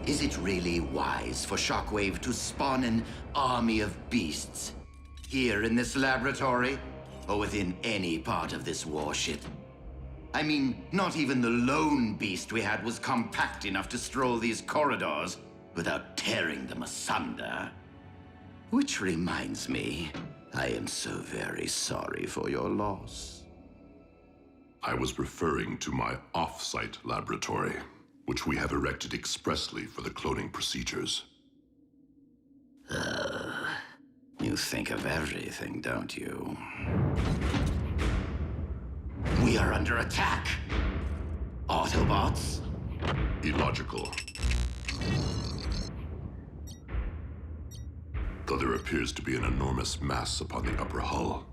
Is it really wise for Shockwave to spawn an army of beasts here in this laboratory, or within any part of this warship? I mean, not even the lone beast we had was compact enough to stroll these corridors without tearing them asunder. Which reminds me, I am so very sorry for your loss. I was referring to my off-site laboratory, which we have erected expressly for the cloning procedures. You think of everything, don't you? We are under attack! Autobots? Illogical. Though there appears to be an enormous mass upon the upper hull.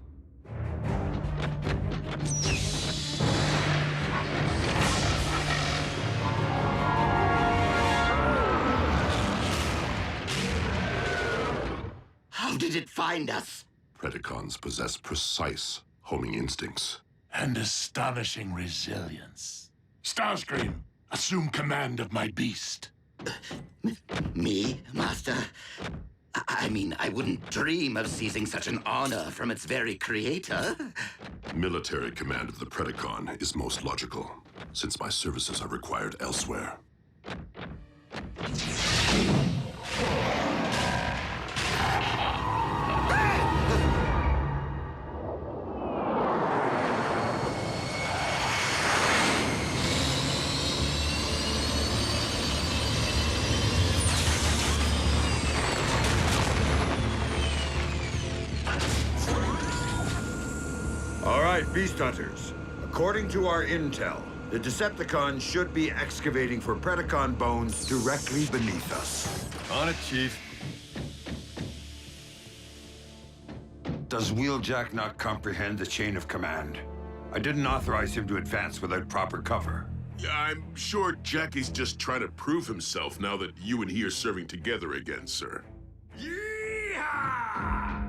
How did it find us? Predacons possess precise homing instincts. And astonishing resilience. Starscream, assume command of my beast. Me, Master? I mean, I wouldn't dream of seizing such an honor from its very creator. Military command of the Predacon is most logical, since my services are required elsewhere. All right, Beast Hunters. According to our intel, the Decepticons should be excavating for Predacon bones directly beneath us. On it, Chief. Does Wheeljack not comprehend the chain of command? I didn't authorize him to advance without proper cover. I'm sure Jackie's just trying to prove himself now that you and he are serving together again, sir. Yeehaw!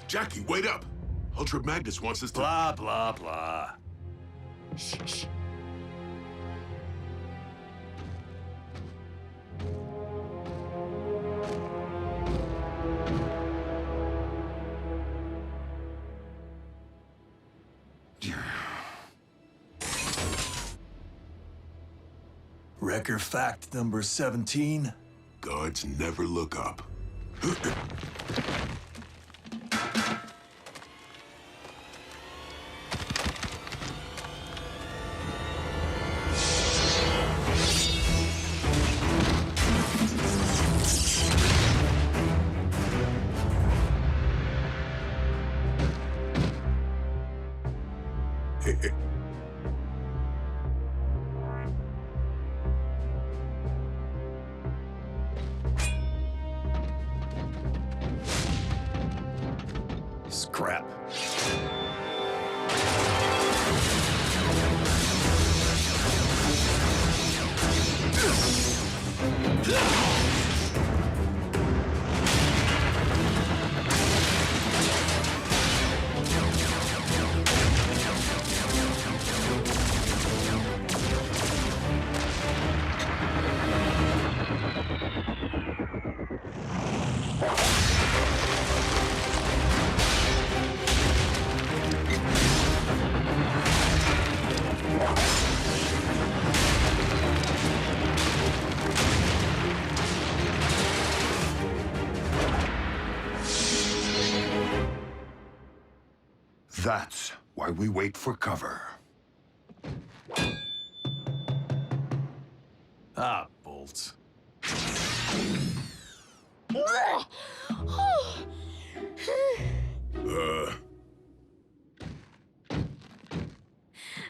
Jackie, wait up! Ultra Magnus wants us to— Blah, blah, blah. Shh. Wrecker fact number 17. Guards never look up. Scrap. Yeah! That's why we wait for cover. Ah, bolts.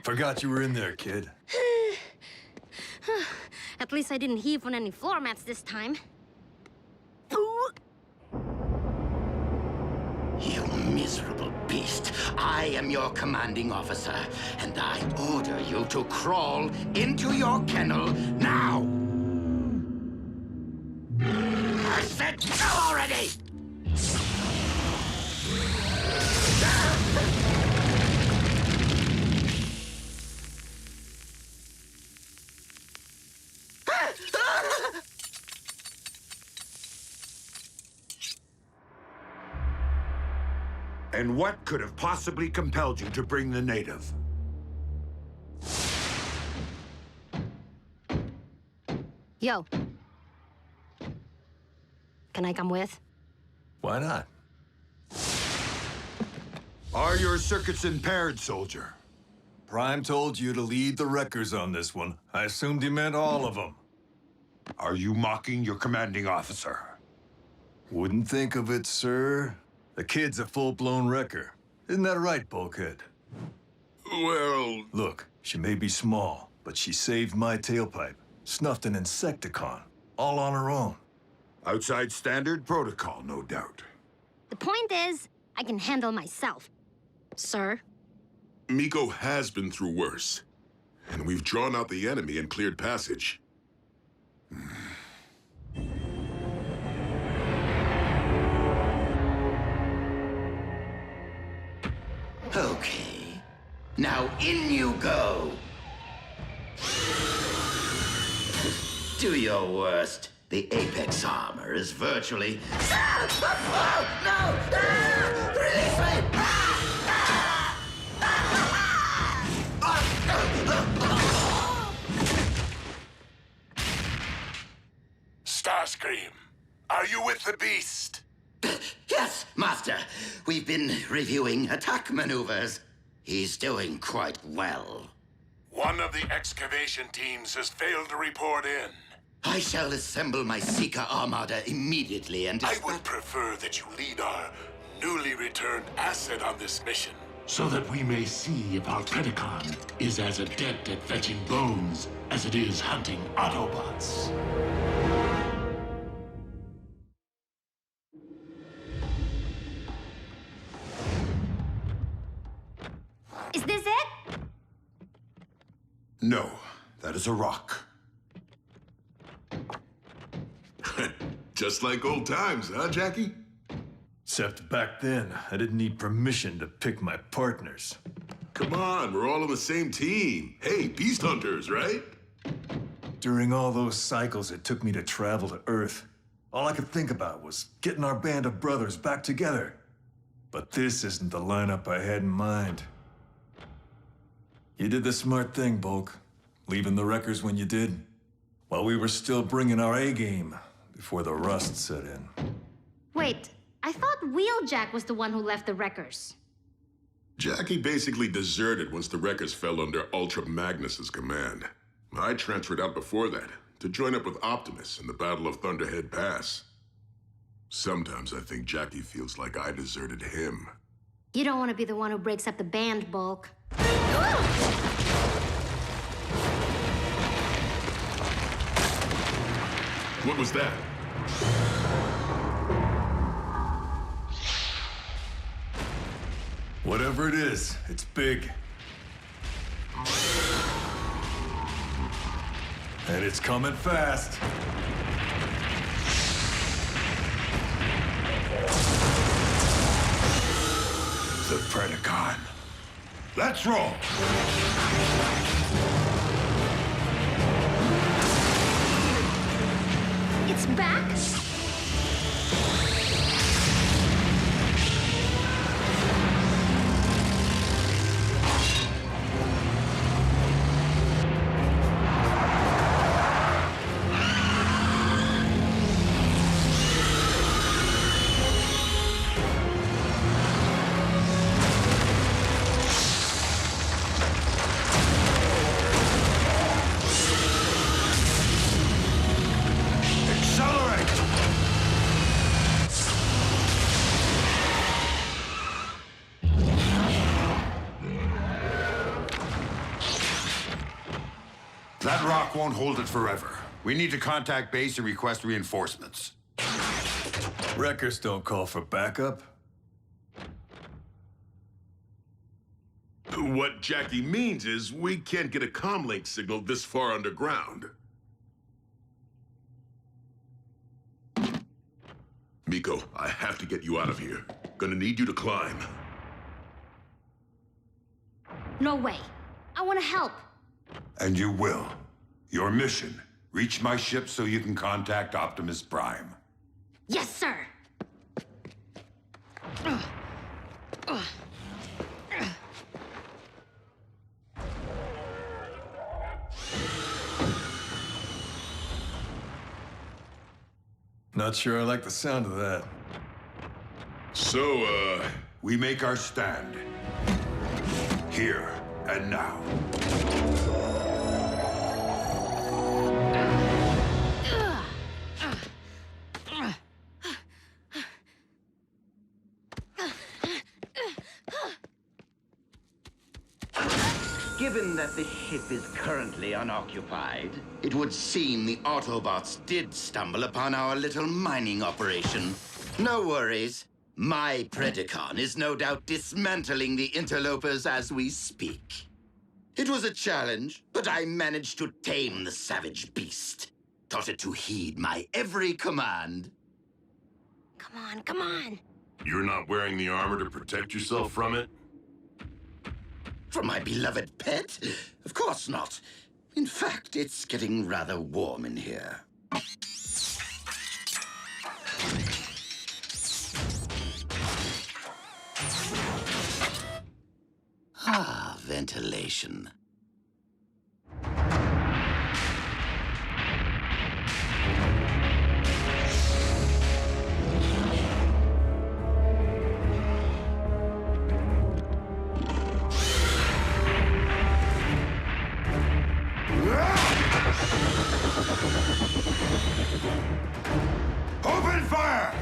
Forgot you were in there, kid. At least I didn't heave on any floor mats this time. You miserable beast. I am your commanding officer, and I order you to crawl into your kennel now! I said go already! And what could have possibly compelled you to bring the native? Yo. Can I come with? Why not? Are your circuits impaired, soldier? Prime told you to lead the wreckers on this one. I assumed he meant all of them. Are you mocking your commanding officer? Wouldn't think of it, sir. The kid's a full-blown wrecker. Isn't that right, Bulkhead? Well... Look, she may be small, but she saved my tailpipe. Snuffed an Insecticon, all on her own. Outside standard protocol, no doubt. The point is, I can handle myself. Sir? Miko has been through worse. And we've drawn out the enemy and cleared passage. Okay. Now in you go! Do your worst. The Apex armor is virtually... Oh, no! Release me! Starscream, are you with the beast? Yes, Master. We've been reviewing attack maneuvers. He's doing quite well. One of the excavation teams has failed to report in. I shall assemble my Seeker Armada immediately and... I would prefer that you lead our newly returned asset on this mission, so that we may see if our Predacon is as adept at fetching bones as it is hunting Autobots. Is this it? No, that is a rock. Just like old times, huh, Jackie? Except back then, I didn't need permission to pick my partners. Come on, we're all on the same team. Hey, beast hunters, right? During all those cycles it took me to travel to Earth, all I could think about was getting our band of brothers back together. But this isn't the lineup I had in mind. You did the smart thing, Bulk, leaving the wreckers when you did, while we were still bringing our A-game before the rust set in. Wait, I thought Wheeljack was the one who left the wreckers. Jackie basically deserted once the wreckers fell under Ultra Magnus's command. I transferred out before that, to join up with Optimus in the Battle of Thunderhead Pass. Sometimes I think Jackie feels like I deserted him. You don't want to be the one who breaks up the band, Bulk. What was that? Whatever it is, it's big. And it's coming fast. The Predacon. Let's roll! It's back? That rock won't hold it forever. We need to contact base and request reinforcements. Wreckers don't call for backup. What Jackie means is we can't get a comlink signal this far underground. Miko, I have to get you out of here. Gonna need you to climb. No way. I want to help. And you will. Your mission: reach my ship so you can contact Optimus Prime. Yes, sir. Not sure I like the sound of that. So, We make our stand. Here and now. Given that the ship is currently unoccupied, it would seem the Autobots did stumble upon our little mining operation. No worries. My Predacon is no doubt dismantling the interlopers as we speak. It was a challenge, but I managed to tame the savage beast. Taught it to heed my every command. Come on, come on. you're not wearing the armor to protect yourself from it? From my beloved pet? Of course not. In fact, it's getting rather warm in here. Ah, ventilation. Open fire!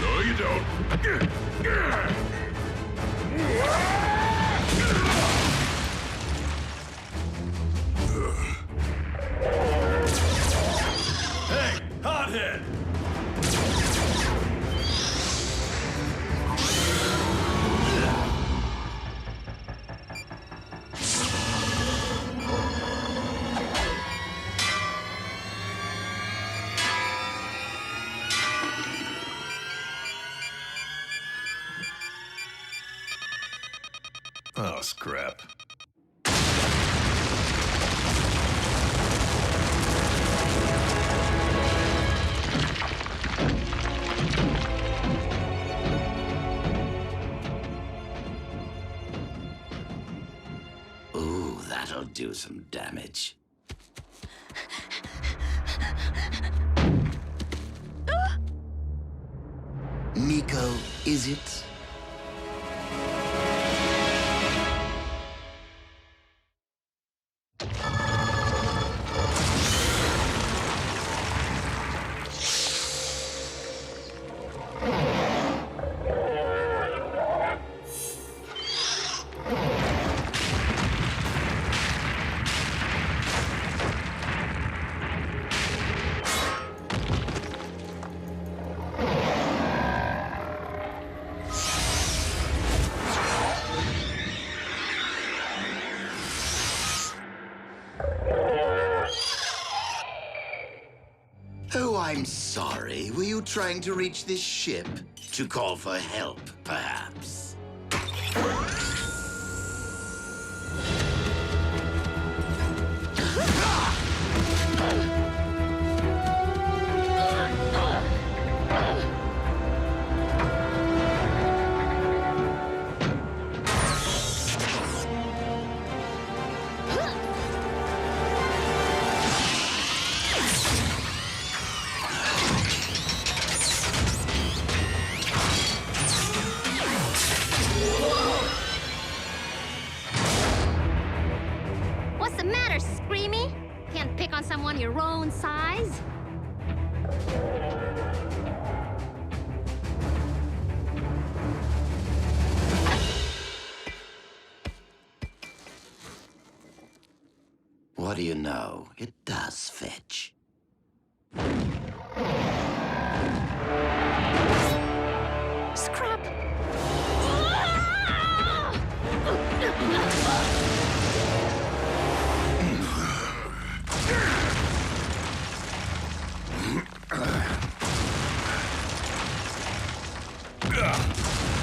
No, you don't. Hey, hothead! Oh, scrap. Ooh, that'll do some damage. Miko, is it? Oh, I'm sorry. Were you trying to reach this ship? To call for help, perhaps? do you know? It does fetch. Scrap!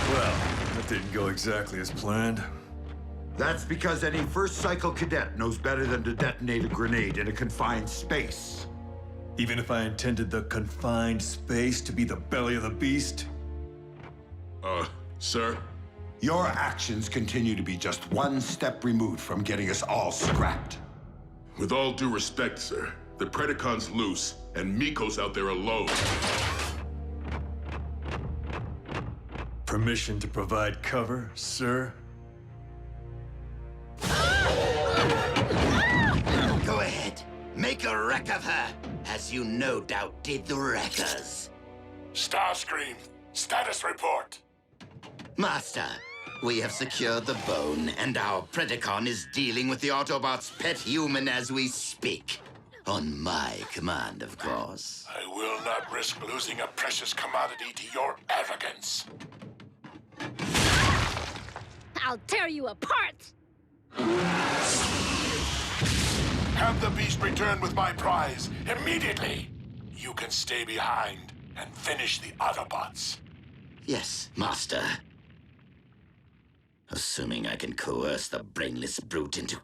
Well, that didn't go exactly as planned. That's because any first cycle cadet knows better than to detonate a grenade in a confined space. Even if I intended the confined space to be the belly of the beast? Sir? Your actions continue to be just one step removed from getting us all scrapped. With all due respect, sir, the Predacon's loose, and Miko's out there alone. Permission to provide cover, sir? Go ahead. Make a wreck of her, as you no doubt did the Wreckers. Starscream, status report. Master, we have secured the bone, and our Predacon is dealing with the Autobots' pet human as we speak. On my command, of course. I will not risk losing a precious commodity to your arrogance. I'll tear you apart! Have the beast return with my prize immediately. You can stay behind and finish the Autobots. Yes, Master. Assuming I can coerce the brainless brute into...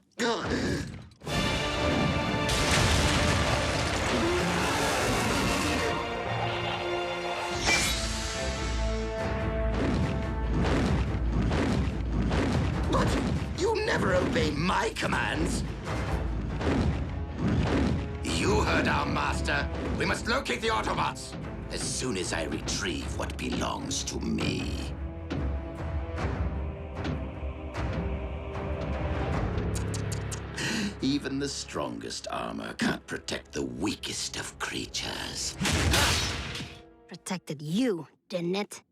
But you never obey my commands. You heard our master. We must locate the Autobots as soon as I retrieve what belongs to me. Even the strongest armor can't protect the weakest of creatures. Protected you, didn't it?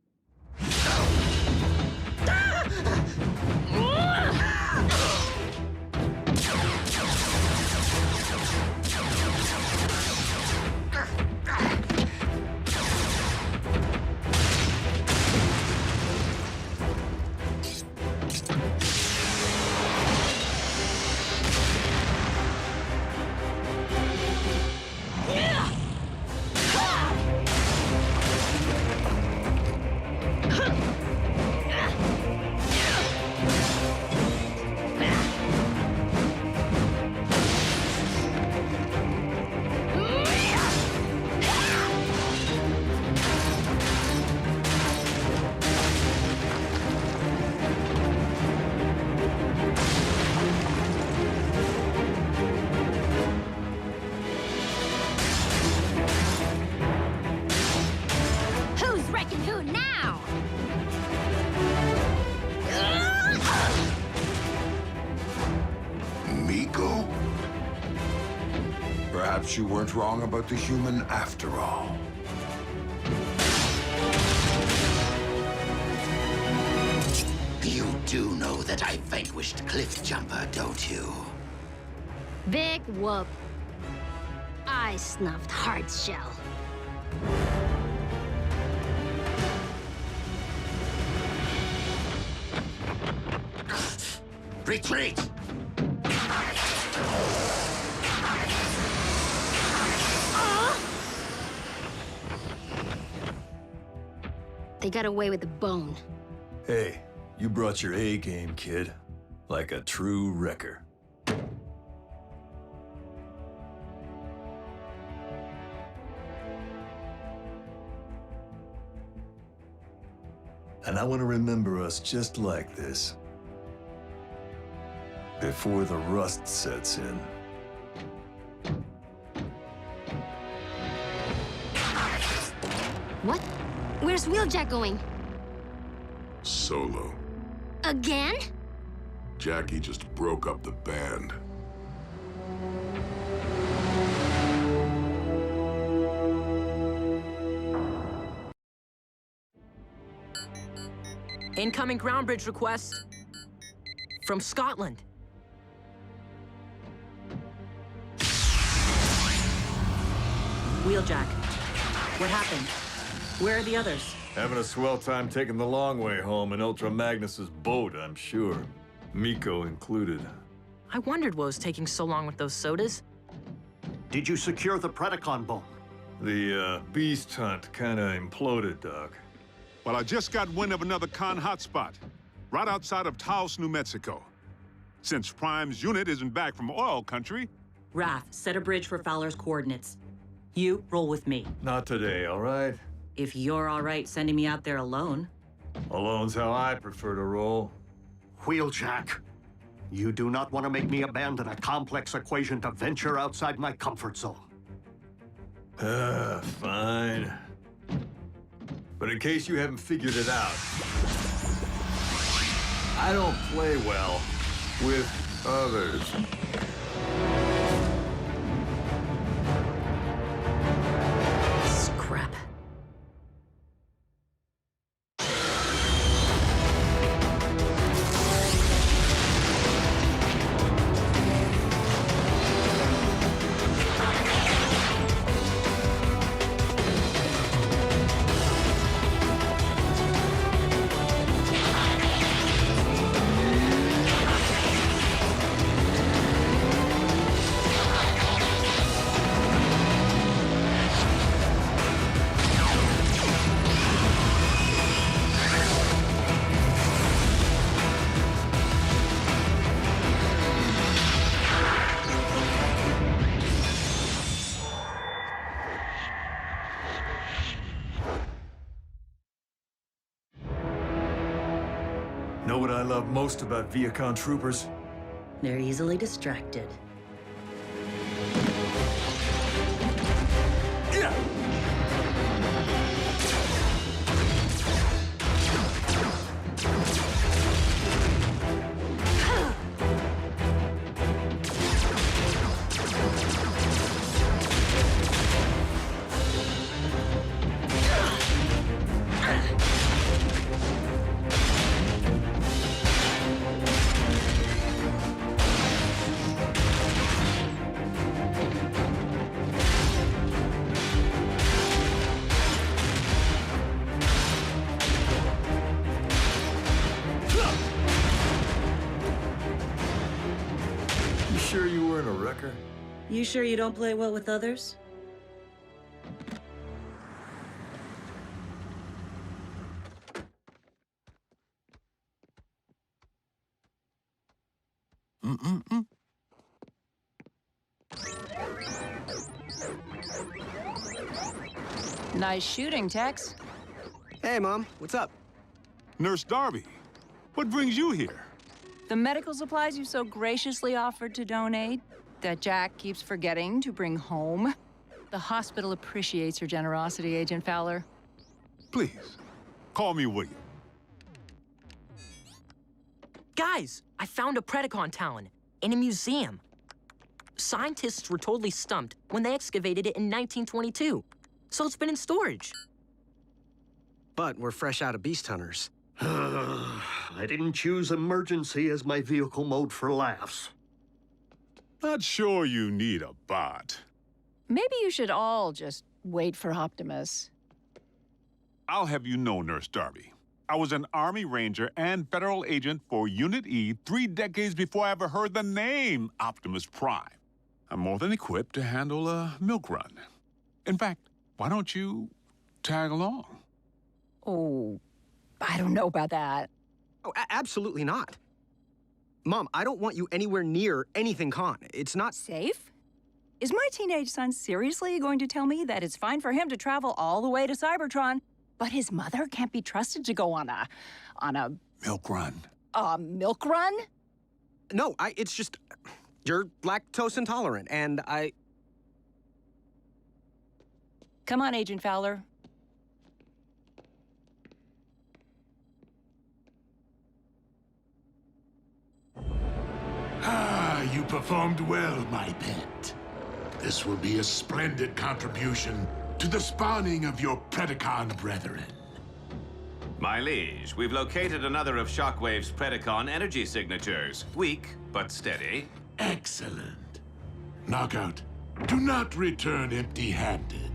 Perhaps you weren't wrong about the human after all. You do know that I vanquished Cliffjumper, don't you? Big whoop. I snuffed Hardshell. Retreat! They got away with the bone. Hey, you brought your A game, kid. Like a true wrecker. And I want to remember us just like this. Before the rust sets in. What? Where's Wheeljack going? Solo. Again? Jackie just broke up the band. Incoming ground bridge request from Scotland. Wheeljack. What happened? Where are the others? Having a swell time taking the long way home in Ultra Magnus's boat, I'm sure. Miko included. I wondered what was taking so long with those sodas. Did you secure the Predacon bone? The beast hunt kinda imploded, Doc. Well, I just got wind of another con hotspot, right outside of Taos, New Mexico. Since Prime's unit isn't back from oil country... Raph, set a bridge for Fowler's coordinates. You, roll with me. Not today, all right? If you're all right sending me out there alone. Alone's how I prefer to roll. Wheeljack, you do not want to make me abandon a complex equation to venture outside my comfort zone. Fine. But in case you haven't figured it out, I don't play well with others. Scrap. Know what I love most about Viacon troopers? They're easily distracted. Sure you weren't a wrecker? You sure you don't play well with others? Nice shooting, Tex. Hey, Mom. What's up? Nurse Darby, what brings you here? The medical supplies you so graciously offered to donate that Jack keeps forgetting to bring home. The hospital appreciates your generosity, Agent Fowler. Please, call me William. Guys, I found a Predacon talon in a museum. Scientists were totally stumped when they excavated it in 1922, so it's been in storage. But we're fresh out of beast hunters. I didn't choose emergency as my vehicle mode for laughs. Not sure you need a bot. Maybe you should all just wait for Optimus. I'll have you know, Nurse Darby, I was an Army Ranger and federal agent for Unit E 3 decades before I ever heard the name Optimus Prime. I'm more than equipped to handle a milk run. In fact, why don't you tag along? Oh, I don't know about that. Oh, absolutely not. Mom, I don't want you anywhere near anything con. It's not safe. Is my teenage son seriously going to tell me that it's fine for him to travel all the way to Cybertron, but his mother can't be trusted to go on a milk run? A milk run? No, it's just you're lactose intolerant, and I... Come on, Agent Fowler. You performed well, my pet. This will be a splendid contribution to the spawning of your Predacon brethren. My liege, we've located another of Shockwave's Predacon energy signatures. Weak, but steady. Excellent. Knockout, do not return empty-handed.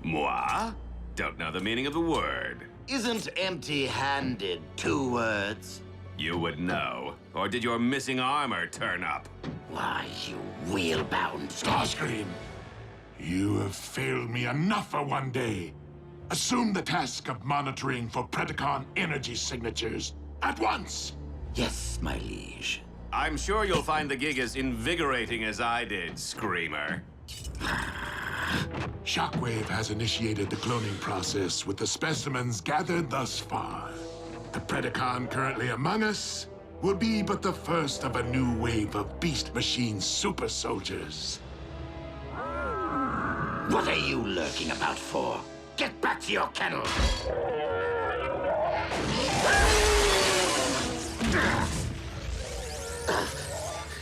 Moi? Don't know the meaning of the word. Isn't empty-handed 2 words? You would know. Or did your missing armor turn up? Why, you wheel-bound... Starscream, you have failed me enough for one day. Assume the task of monitoring for Predacon energy signatures at once. Yes, my liege. I'm sure you'll find the gig as invigorating as I did, Screamer. Shockwave has initiated the cloning process with the specimens gathered thus far. The Predacon currently among us will be but the first of a new wave of Beast Machine super soldiers. What are you lurking about for? Get back to your kennel!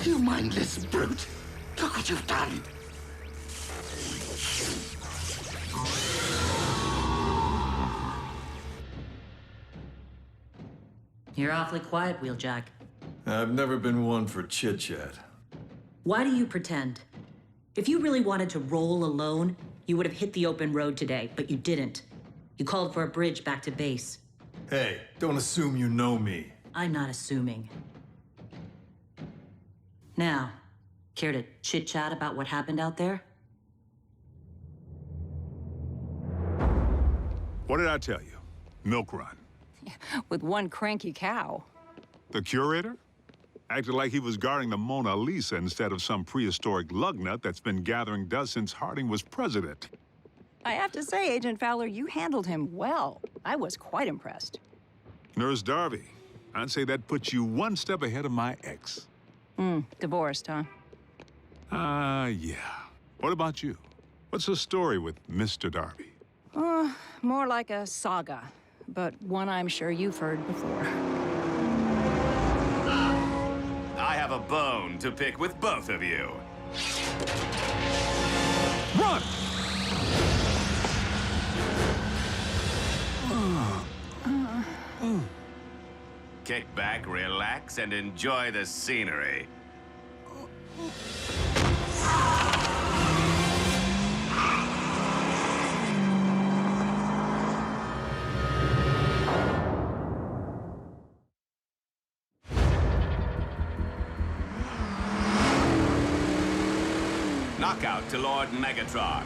You mindless brute! Look what you've done! You're awfully quiet, Wheeljack. I've never been one for chit-chat. Why do you pretend? If you really wanted to roll alone, you would have hit the open road today, but you didn't. You called for a bridge back to base. Hey, don't assume you know me. I'm not assuming. Now, care to chit-chat about what happened out there? What did I tell you? Milk run. With one cranky cow. The curator? Acted like he was guarding the Mona Lisa instead of some prehistoric lugnut that's been gathering dust since Harding was president. I have to say, Agent Fowler, you handled him well. I was quite impressed. Nurse Darby, I'd say that puts you one step ahead of my ex. Divorced, huh? Yeah. What about you? What's the story with Mr. Darby? More like a saga, but one I'm sure you've heard before. I have a bone to pick with both of you. Run! Kick back, relax, and enjoy the scenery. Knockout to Lord Megatron.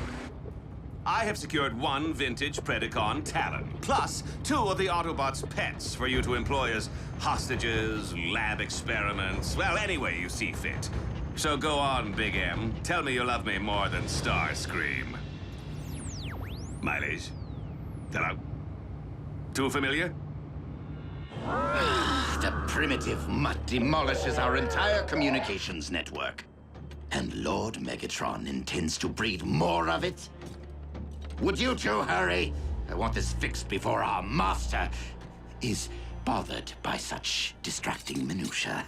I have secured 1 vintage Predacon Talon, plus 2 of the Autobots' pets for you to employ as hostages, lab experiments, well, any way you see fit. So go on, Big M. Tell me you love me more than Starscream. Mileage? Hello? Too familiar? The primitive mutt demolishes our entire communications network. And Lord Megatron intends to breed more of it? Would you two hurry? I want this fixed before our master is bothered by such distracting minutiae.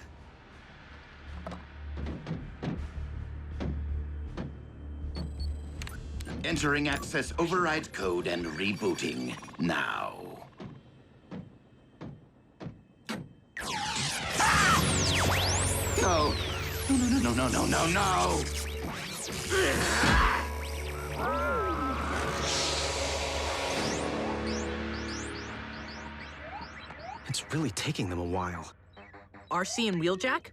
Entering access override code and rebooting now. No! No! It's really taking them a while. RC and Wheeljack?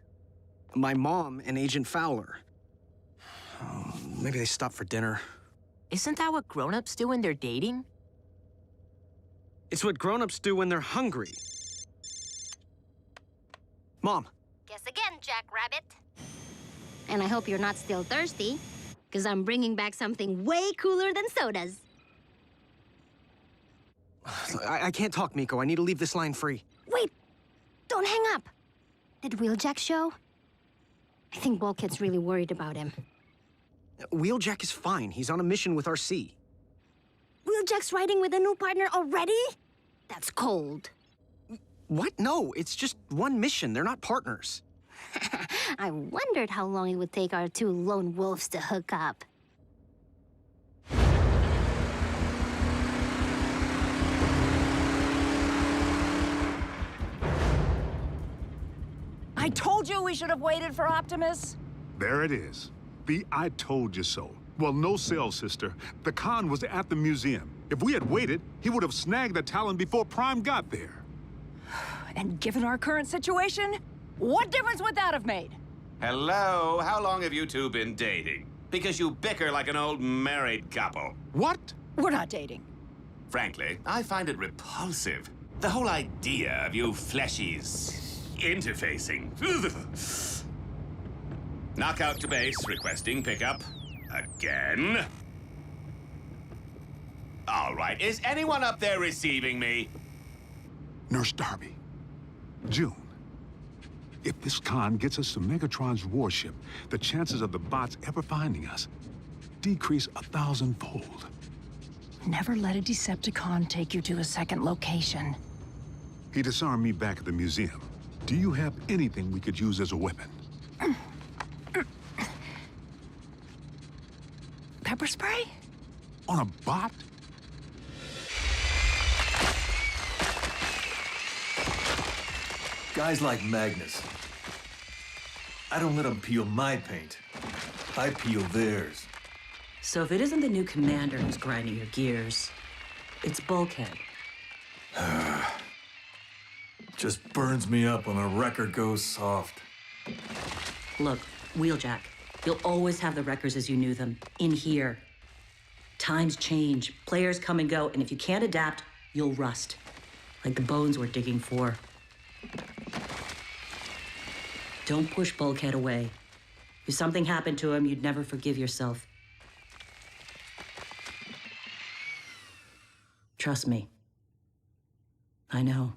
My mom and Agent Fowler. Oh, maybe they stopped for dinner. Isn't that what grown-ups do when they're dating? It's what grown-ups do when they're hungry. Mom. Guess again, Jackrabbit. And I hope you're not still thirsty, because I'm bringing back something way cooler than sodas. I can't talk, Miko. I need to leave this line free. Wait! Don't hang up. Did Wheeljack show? I think Bulkhead's really worried about him. Wheeljack is fine. He's on a mission with RC. Wheeljack's riding with a new partner already? That's cold. What? No, it's just one mission. They're not partners. I wondered how long it would take our 2 lone wolves to hook up. I told you we should have waited for Optimus. There it is. The I told you so. Well, no sales, sister. The con was at the museum. If we had waited, he would have snagged the Talon before Prime got there. And given our current situation, what difference would that have made? Hello? How long have you two been dating? Because you bicker like an old married couple. What? We're not dating. Frankly, I find it repulsive. The whole idea of you fleshies interfacing. Knockout to base, requesting pickup. Again. All right, is anyone up there receiving me? Nurse Darby. June. If this con gets us to Megatron's warship, the chances of the bots ever finding us decrease 1,000-fold. Never let a Decepticon take you to a second location. He disarmed me back at the museum. Do you have anything we could use as a weapon? Pepper spray? On a bot? Guys like Magnus. I don't let them peel my paint. I peel theirs. So if it isn't the new commander who's grinding your gears, it's Bulkhead. Just burns me up when the record goes soft. Look, Wheeljack, you'll always have the records as you knew them, in here. Times change, players come and go, and if you can't adapt, you'll rust. Like the bones we're digging for. Don't push Bulkhead away. If something happened to him, you'd never forgive yourself. Trust me. I know.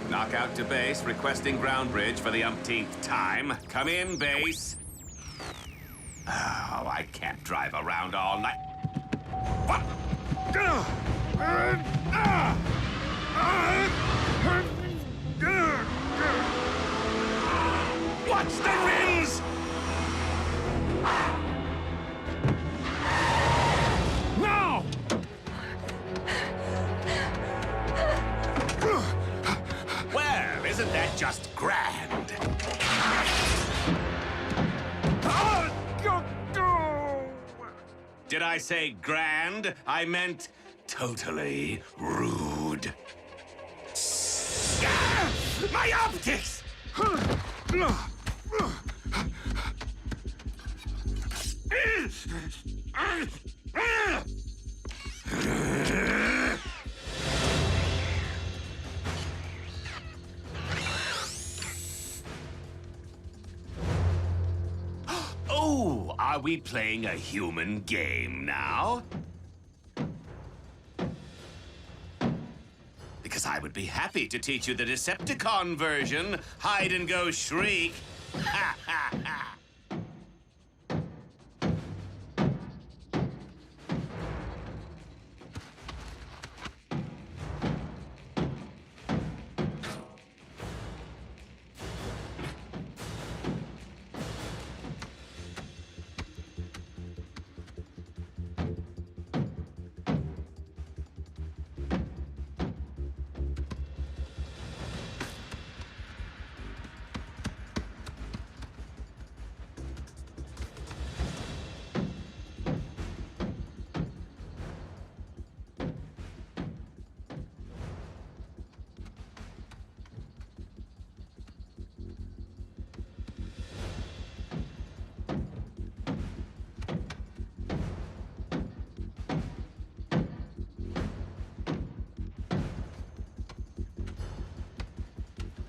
Knockout to base, requesting ground bridge for the umpteenth time. Come in, base. Oh, I can't drive around all night. What? Watch the rims! No! Well, isn't that just grand? Did I say grand? I meant totally rude. Ah! My optics! Oh, are we playing a human game now? Because I would be happy to teach you the Decepticon version. Hide and go shriek. Ha ha ha.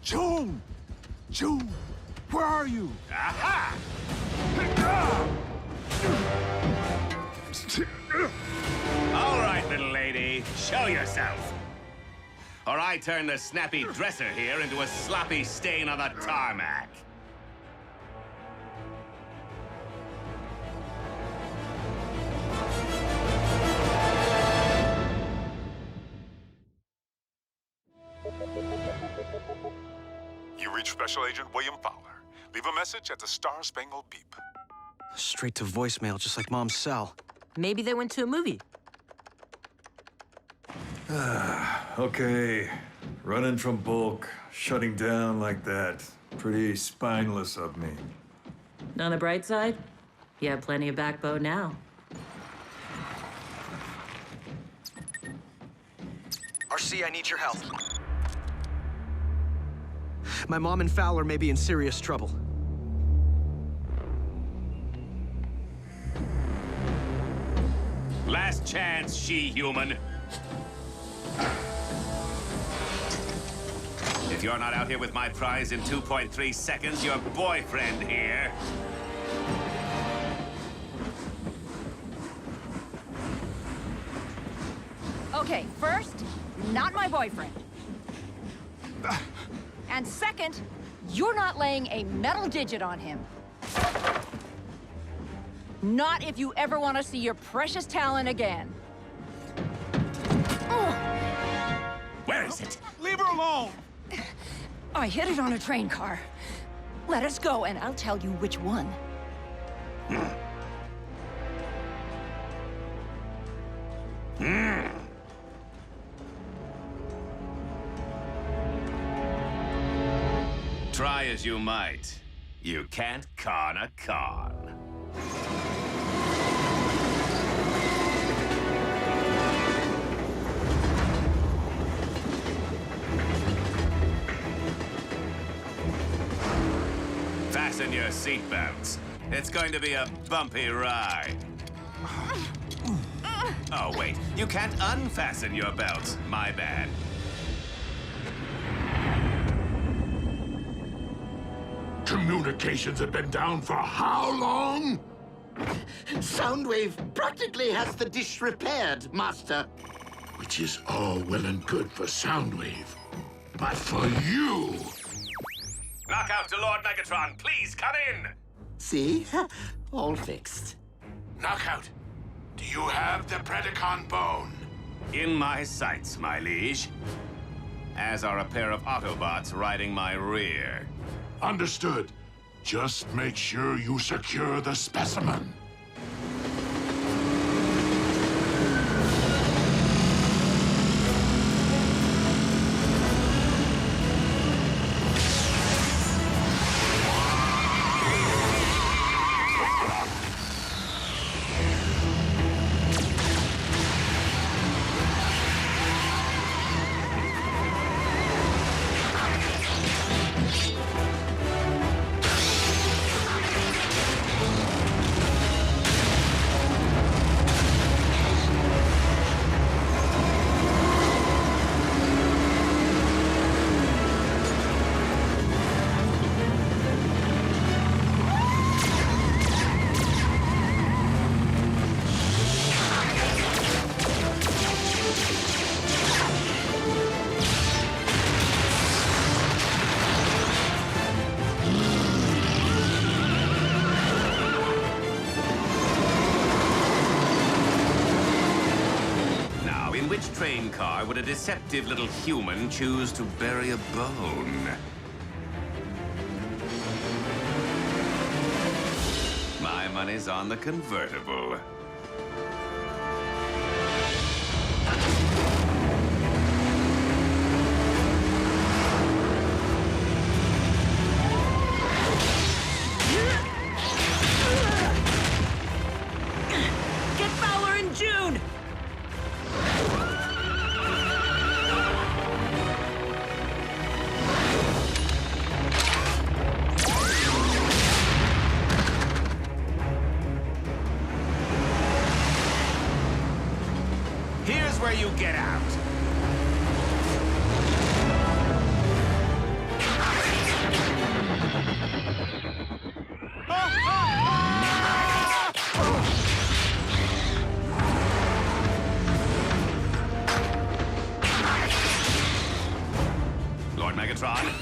June! June! Where are you? Aha! All right, little lady, show yourself. Or I turn the snappy dresser here into a sloppy stain on the tarmac. You reach Special Agent William Fowler. Leave a message at the Star Spangled Beep. Straight to voicemail, just like Mom's cell. Maybe they went to a movie. Okay. Running from bulk, shutting down like that. Pretty spineless of me. On the bright side, you have plenty of backbone now. RC, I need your help. My mom and Fowler may be in serious trouble. Last chance, she-human. If you're not out here with my prize in 2.3 seconds, your boyfriend here. Okay, first, not my boyfriend. And second, you're not laying a metal digit on him. Not if you ever want to see your precious Talon again. Where is it? Leave her alone! I hit it on a train car. Let us go, and I'll tell you which one. Try as you might, you can't con a con. Fasten your seatbelts. It's going to be a bumpy ride. Oh, wait. You can't unfasten your belts. My bad. Communications have been down for how long? Soundwave practically has the dish repaired, Master. Which is all well and good for Soundwave. But for you... Knockout to Lord Megatron. Please, come in. See? All fixed. Knockout, do you have the Predacon bone? In my sights, my liege. As are a pair of Autobots riding my rear. Understood. Just make sure you secure the specimen. Train car would a deceptive little human choose to bury a bone? My money's on the convertible. Get Fowler in June! Where you get out. Lord Megatron,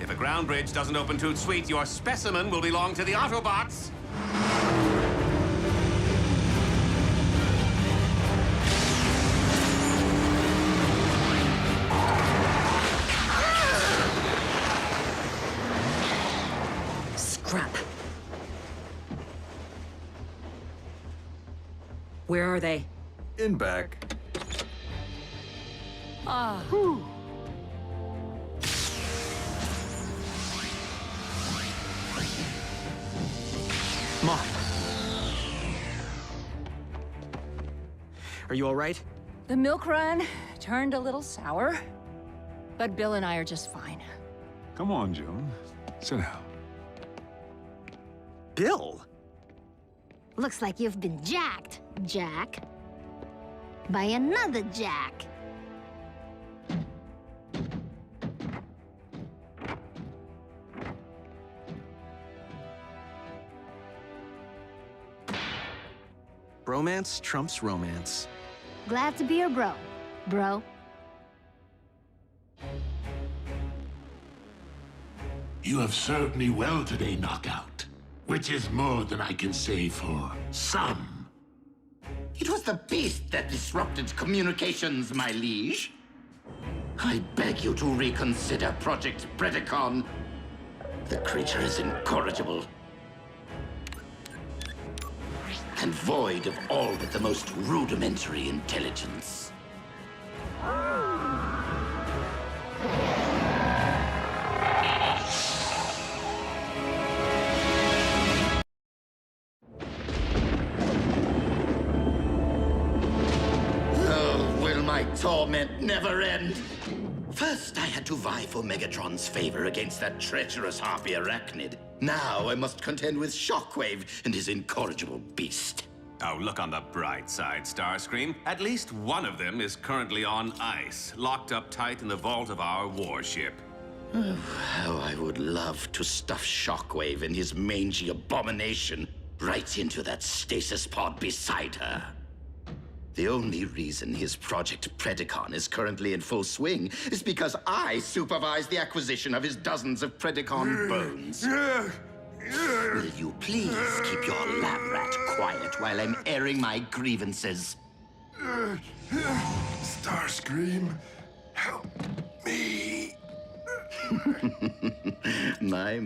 if a ground bridge doesn't open toot sweet, your specimen will belong to the Autobots. Where are they? In back. Mom. Are you all right? The milk run turned a little sour, but Bill and I are just fine. Come on, June. Sit down. Bill? Looks like you've been jacked, Jack. By another Jack. Bromance trumps romance. Glad to be your bro, bro. You have served me well today, Knockout. Which is more than I can say for some. It was the beast that disrupted communications, my liege. I beg you to reconsider Project Predacon. The creature is incorrigible. And void of all but the most rudimentary intelligence. Oh, will my torment never end? First, I had to vie for Megatron's favor against that treacherous harpy arachnid. Now I must contend with Shockwave and his incorrigible beast. Oh, look on the bright side, Starscream. At least one of them is currently on ice, locked up tight in the vault of our warship. Oh, how I would love to stuff Shockwave and his mangy abomination right into that stasis pod beside her. The only reason his Project Predacon is currently in full swing is because I supervise the acquisition of his dozens of Predacon bones. Will you please keep your lab rat quiet while I'm airing my grievances? Starscream, help me. My.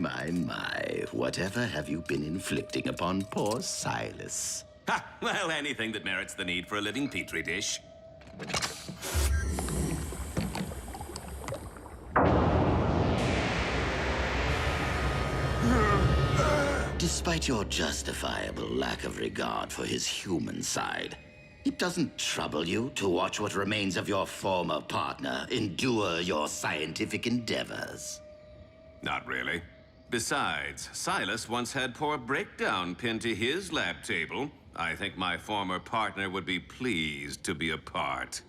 Whatever have you been inflicting upon poor Silas? Ha! Well, anything that merits the need for a living petri dish. Despite your justifiable lack of regard for his human side, it doesn't trouble you to watch what remains of your former partner endure your scientific endeavors. Not really. Besides, Silas once had poor Breakdown pinned to his lab table. I think my former partner would be pleased to be a part.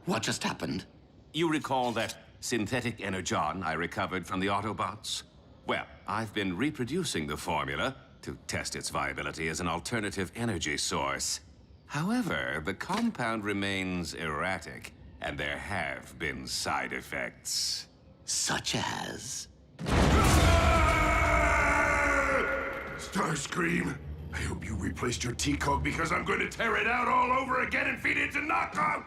What just happened? You recall that synthetic Energon I recovered from the Autobots? Well, I've been reproducing the formula to test its viability as an alternative energy source. However, the compound remains erratic, and there have been side effects. Such as? Starscream, I hope you replaced your T-Cog because I'm going to tear it out all over again and feed it to Knockout!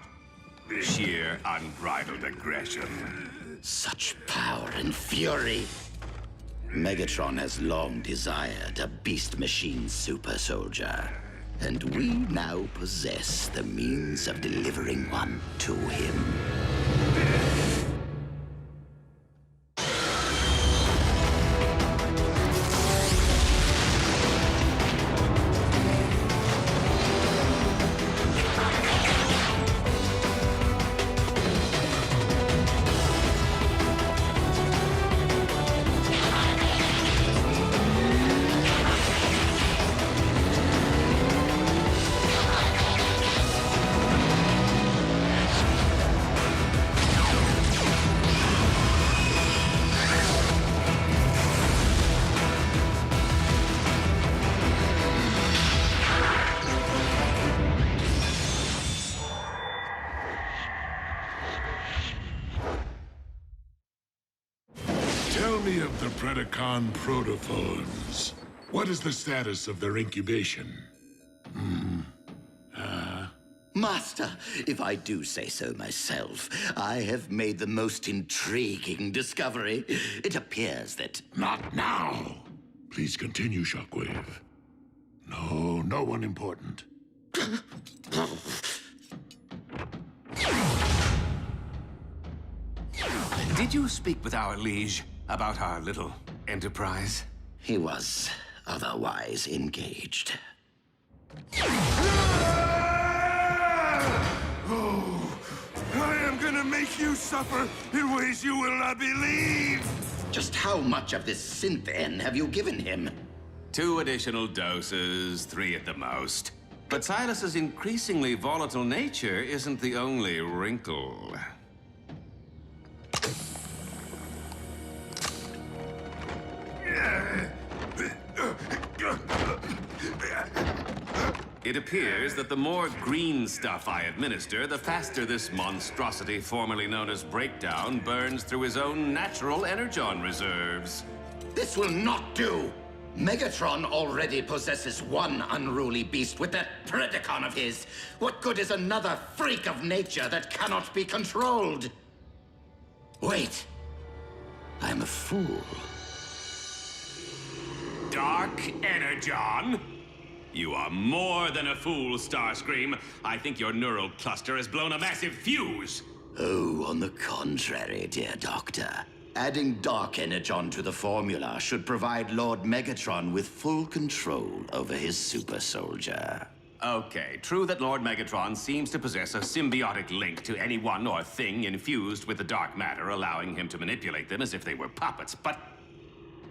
Sheer unbridled aggression. Such power and fury. Megatron has long desired a beast machine super soldier, and we now possess the means of delivering one to him. Tell me of the Predacon protophones. What is the status of their incubation? Master, if I do say so myself, I have made the most intriguing discovery. It appears that... Not now. Please continue, Shockwave. No one important. Did you speak with our liege about our little enterprise? He was otherwise engaged. Oh, I am gonna make you suffer in ways you will not believe! Just how much of this synth N have you given him? 2 additional doses, 3 at the most. But Silas's increasingly volatile nature isn't the only wrinkle. It appears that the more green stuff I administer, the faster this monstrosity formerly known as Breakdown burns through his own natural Energon reserves. This will not do! Megatron already possesses one unruly beast with that Predacon of his. What good is another freak of nature that cannot be controlled? Wait. I'm a fool. Dark Energon? You are more than a fool, Starscream. I think your neural cluster has blown a massive fuse. Oh, on the contrary, dear Doctor. Adding Dark Energon to the formula should provide Lord Megatron with full control over his super soldier. Okay, true that Lord Megatron seems to possess a symbiotic link to anyone or thing infused with the dark matter, allowing him to manipulate them as if they were puppets, but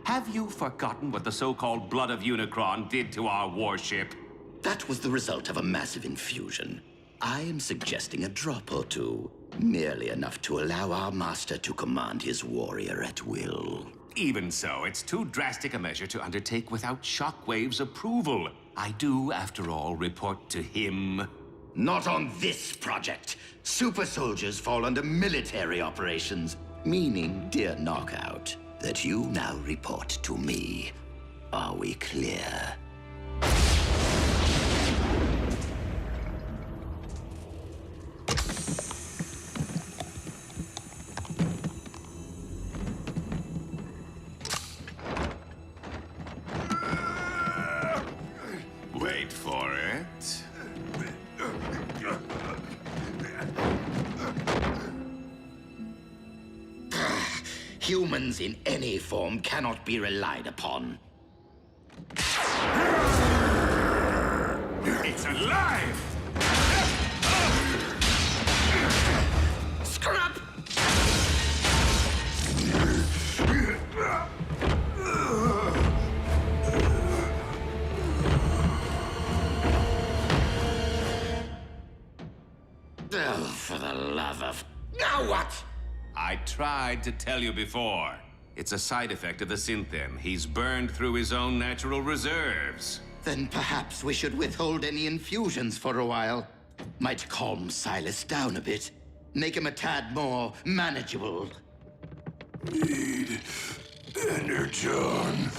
have you forgotten what the so-called Blood of Unicron did to our warship? That was the result of a massive infusion. I am suggesting a drop or two, merely enough to allow our master to command his warrior at will. Even so, it's too drastic a measure to undertake without Shockwave's approval. I do, after all, report to him. Not on this project. Super soldiers fall under military operations, meaning, dear Knockout, that you now report to me. Are we clear? Wait for it. Humans in any form cannot be relied upon. It's alive! Scrap! Oh, for the love of... Now what? I tried to tell you before. It's a side effect of the Synthen. He's burned through his own natural reserves. Then perhaps we should withhold any infusions for a while. Might calm Silas down a bit. Make him a tad more manageable. Need Energon.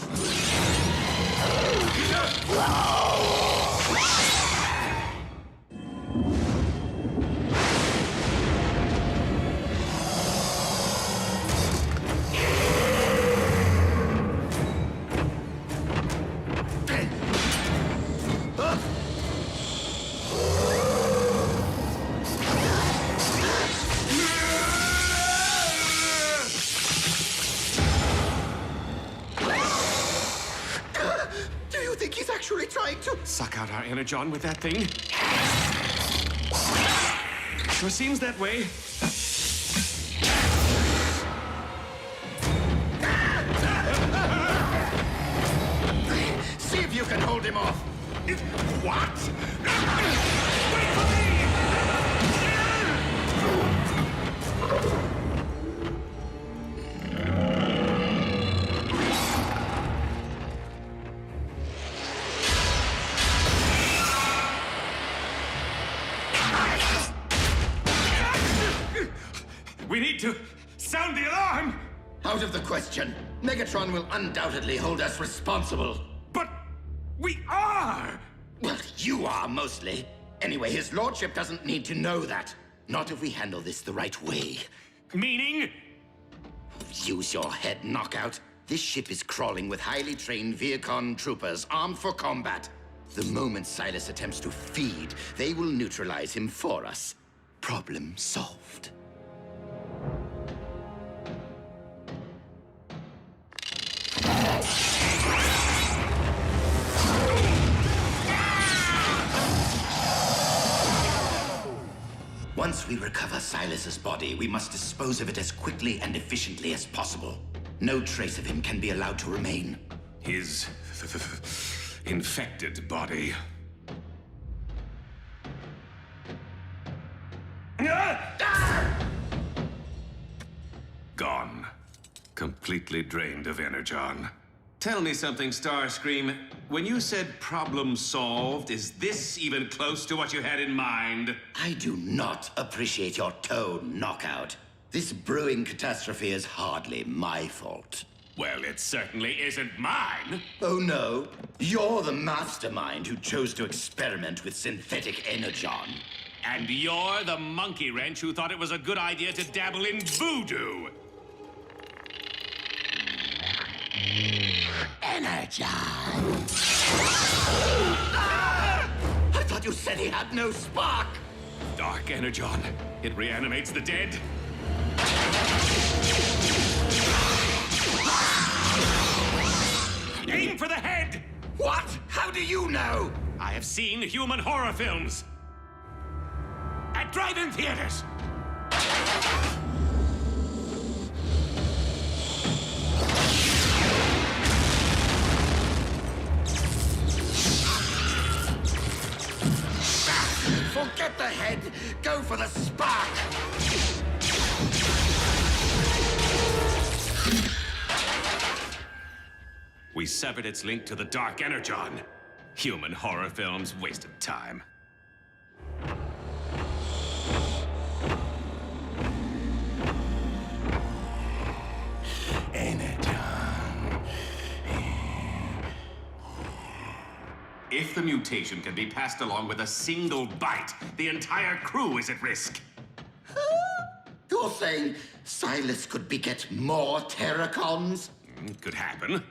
Suck out our Energon with that thing? Sure seems that way. See if you can hold him off. What? Wait for me! We need to sound the alarm! Out of the question. Megatron will undoubtedly hold us responsible. But we are! Well, you are, mostly. Anyway, his lordship doesn't need to know that. Not if we handle this the right way. Meaning? Use your head, Knockout. This ship is crawling with highly trained Viacon troopers armed for combat. The moment Silas attempts to feed, they will neutralize him for us. Problem solved. Once we recover Silas's body, we must dispose of it as quickly and efficiently as possible. No trace of him can be allowed to remain. His infected body. Gone. Completely drained of Energon. Tell me something, Starscream. When you said problem solved, is this even close to what you had in mind? I do not appreciate your tone, Knockout. This brewing catastrophe is hardly my fault. Well, it certainly isn't mine. Oh, no. You're the mastermind who chose to experiment with synthetic Energon. And you're the monkey wrench who thought it was a good idea to dabble in voodoo. Energon! I thought you said he had no spark! Dark Energon. It reanimates the dead. Aim for the head! What? How do you know? I have seen human horror films. At drive-in theaters. Forget the head. Go for the spark. We severed its link to the Dark Energon. Human horror films wasted time. Energon. If the mutation can be passed along with a single bite, the entire crew is at risk. You're saying Silas could beget more Terracons? Could happen.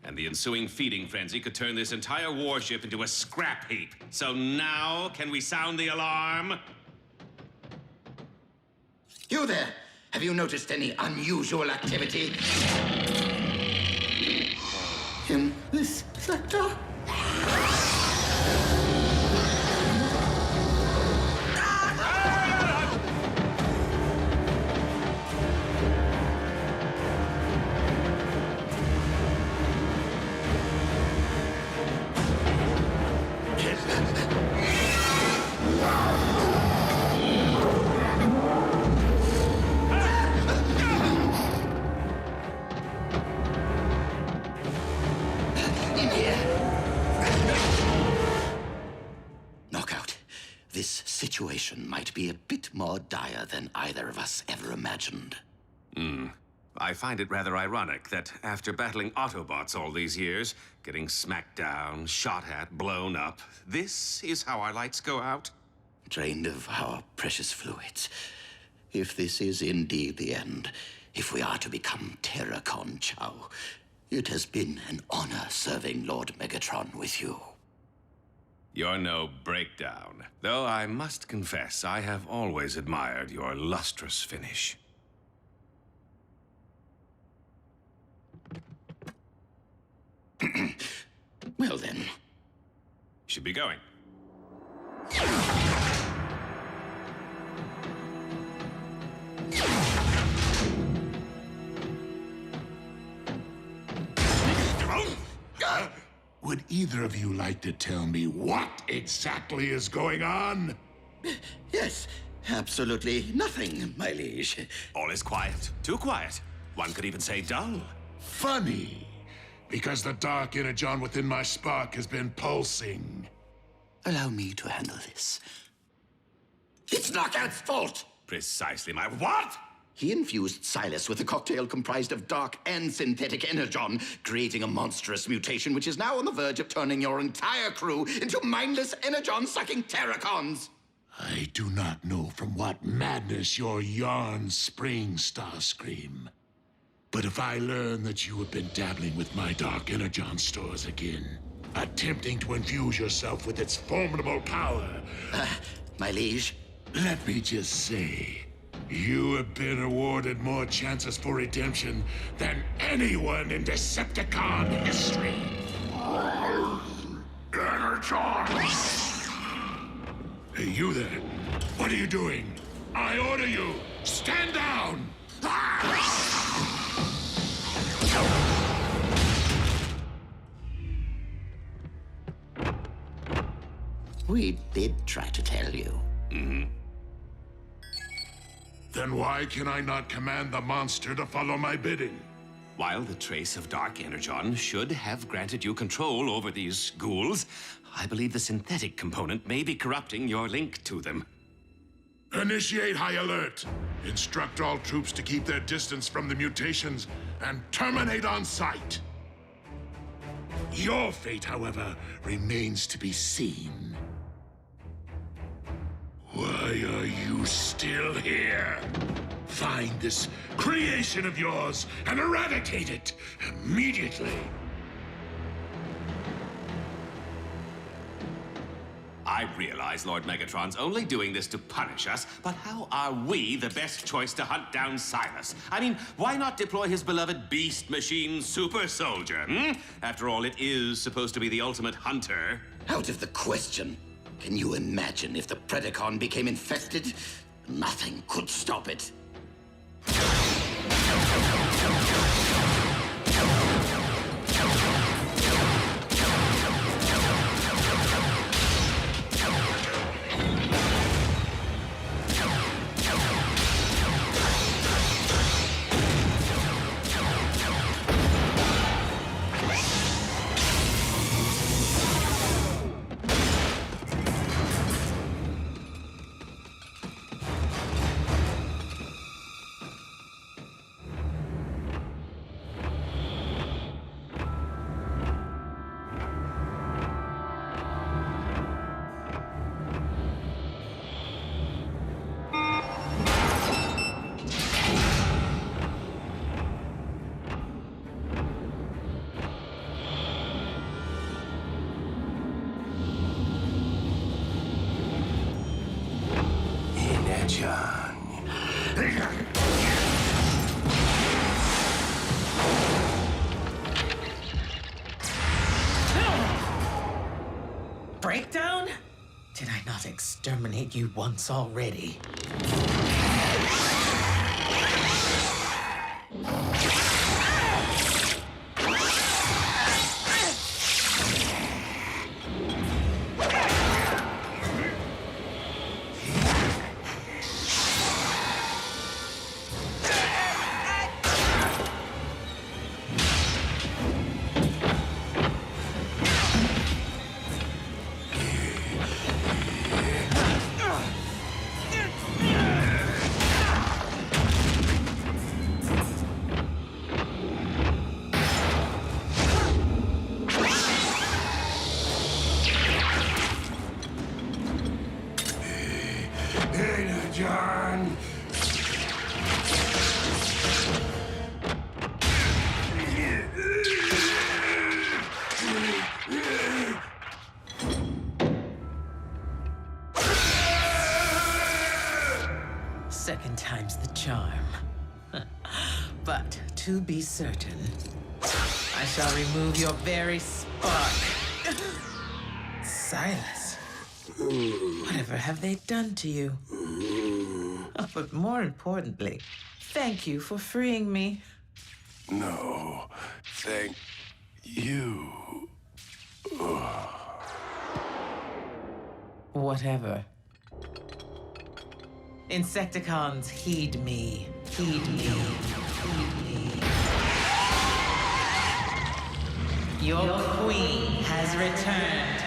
And the ensuing feeding frenzy could turn this entire warship into a scrap heap. So now, can we sound the alarm? You there! Have you noticed any unusual activity in this sector? Situation might be a bit more dire than either of us ever imagined. I find it rather ironic that after battling Autobots all these years, getting smacked down, shot at, blown up, this is how our lights go out? Drained of our precious fluids. If this is indeed the end, if we are to become Terracon Chow, it has been an honor serving Lord Megatron with you. You're no breakdown. Though I must confess, I have always admired your lustrous finish. Well then. Should be going. Would either of you like to tell me what exactly is going on? Yes, absolutely nothing, my liege. All is quiet. Too quiet. One could even say dull. Funny, because the dark energon within my spark has been pulsing. Allow me to handle this. It's Knockout's fault! Precisely my what? He infused Silas with a cocktail comprised of dark and synthetic energon, creating a monstrous mutation which is now on the verge of turning your entire crew into mindless energon-sucking Terracons. I do not know from what madness your yarns spring, Starscream. But if I learn that you have been dabbling with my dark energon stores again, attempting to infuse yourself with its formidable power... my liege? Let me just say... you have been awarded more chances for redemption than anyone in Decepticon history. Energon! Hey, you there. What are you doing? I order you, stand down! We did try to tell you. Then why can I not command the monster to follow my bidding? While the trace of dark Energon should have granted you control over these ghouls, I believe the synthetic component may be corrupting your link to them. Initiate high alert. Instruct all troops to keep their distance from the mutations and terminate on sight. Your fate, however, remains to be seen. Why are you still here? Find this creation of yours and eradicate it immediately. I realize Lord Megatron's only doing this to punish us, but how are we the best choice to hunt down Silas? I mean, why not deploy his beloved beast machine super soldier, After all, it is supposed to be the ultimate hunter. Out of the question. Can you imagine if the Predacon became infected? Nothing could stop it. Breakdown? Did I not exterminate you once already? Energon! Second time's the charm. But to be certain, I shall remove your very spark. Silas, whatever have they done to you? Oh, but more importantly, thank you for freeing me. No, thank you. Whatever. Insecticons, heed me. Heed me. Heed me. Your queen has returned.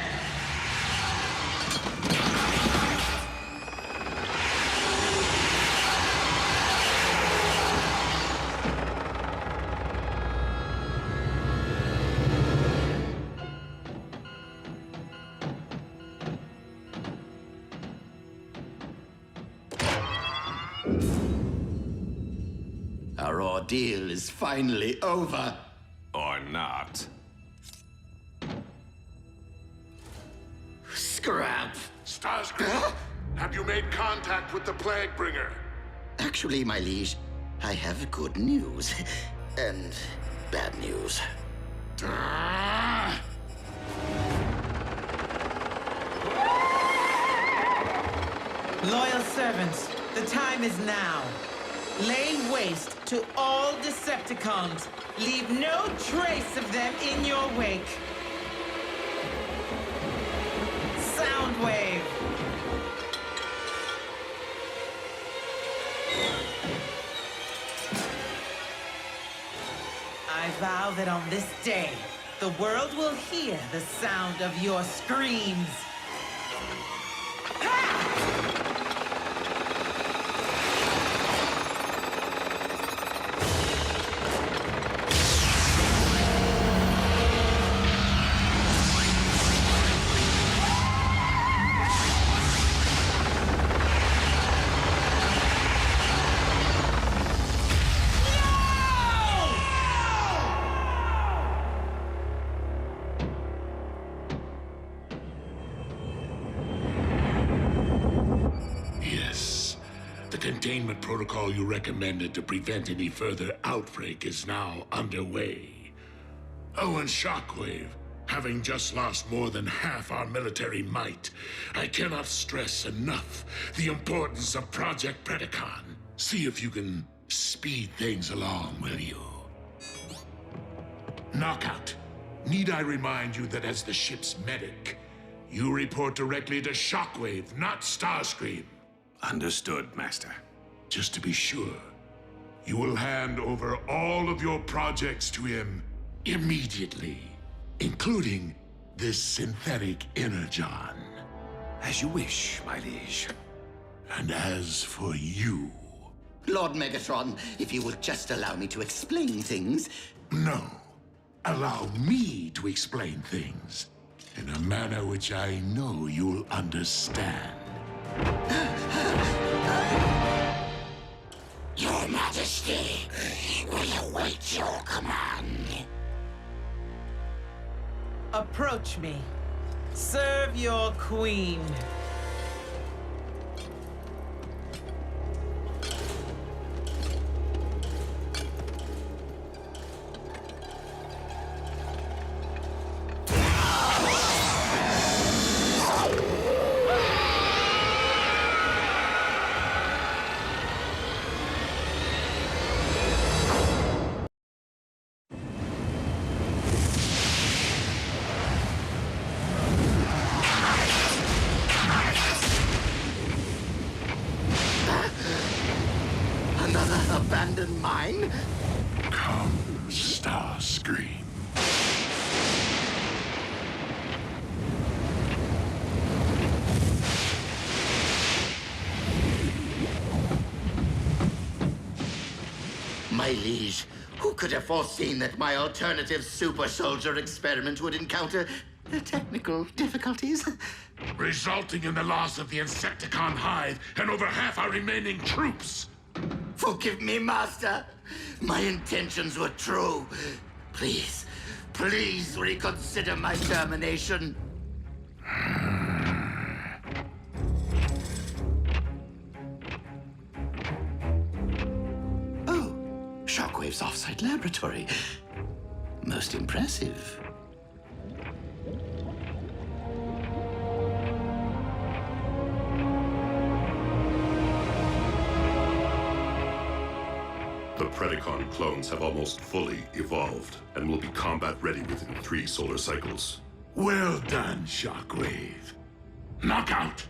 Our ordeal is finally over. Or not. Scrap! Starscream, have you made contact with the Plague Bringer? Actually, my liege, I have good news. And bad news. Loyal servants, The time is now. Lay waste to all Decepticons. Leave no trace of them in your wake. Soundwave. I vow that on this day, the world will hear the sound of your screams. The containment protocol you recommended to prevent any further outbreak is now underway. Oh, and Shockwave, having just lost more than half our military might, I cannot stress enough the importance of Project Predacon. See if you can speed things along, will you? Knockout, need I remind you that as the ship's medic, you report directly to Shockwave, not Starscream. Understood, Master. Just to be sure, you will hand over all of your projects to him immediately, including this synthetic Energon. As you wish, my liege. And as for you... Lord Megatron, if you would just allow me to explain things... No. Allow me to explain things in a manner which I know you'll understand. Your Majesty, we await your command. Approach me. Serve your queen. Abandoned mine? Come, Starscream. My liege, who could have foreseen that my alternative super soldier experiment would encounter technical difficulties? Resulting in the loss of the Insecticon hive and over half our remaining troops. Forgive me, Master. My intentions were true. Please, please reconsider my termination. Oh, Shockwave's off-site laboratory. Most impressive. The Predacon clones have almost fully evolved and will be combat ready within 3 solar cycles. Well done, Shockwave. Knockout,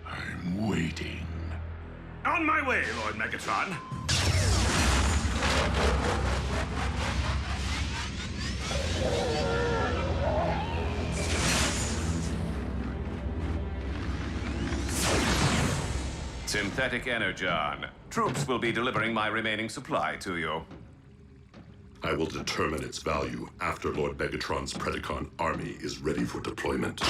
I'm waiting. On my way, Lord Megatron. Synthetic Energon. Troops will be delivering my remaining supply to you. I will determine its value after Lord Megatron's Predacon army is ready for deployment.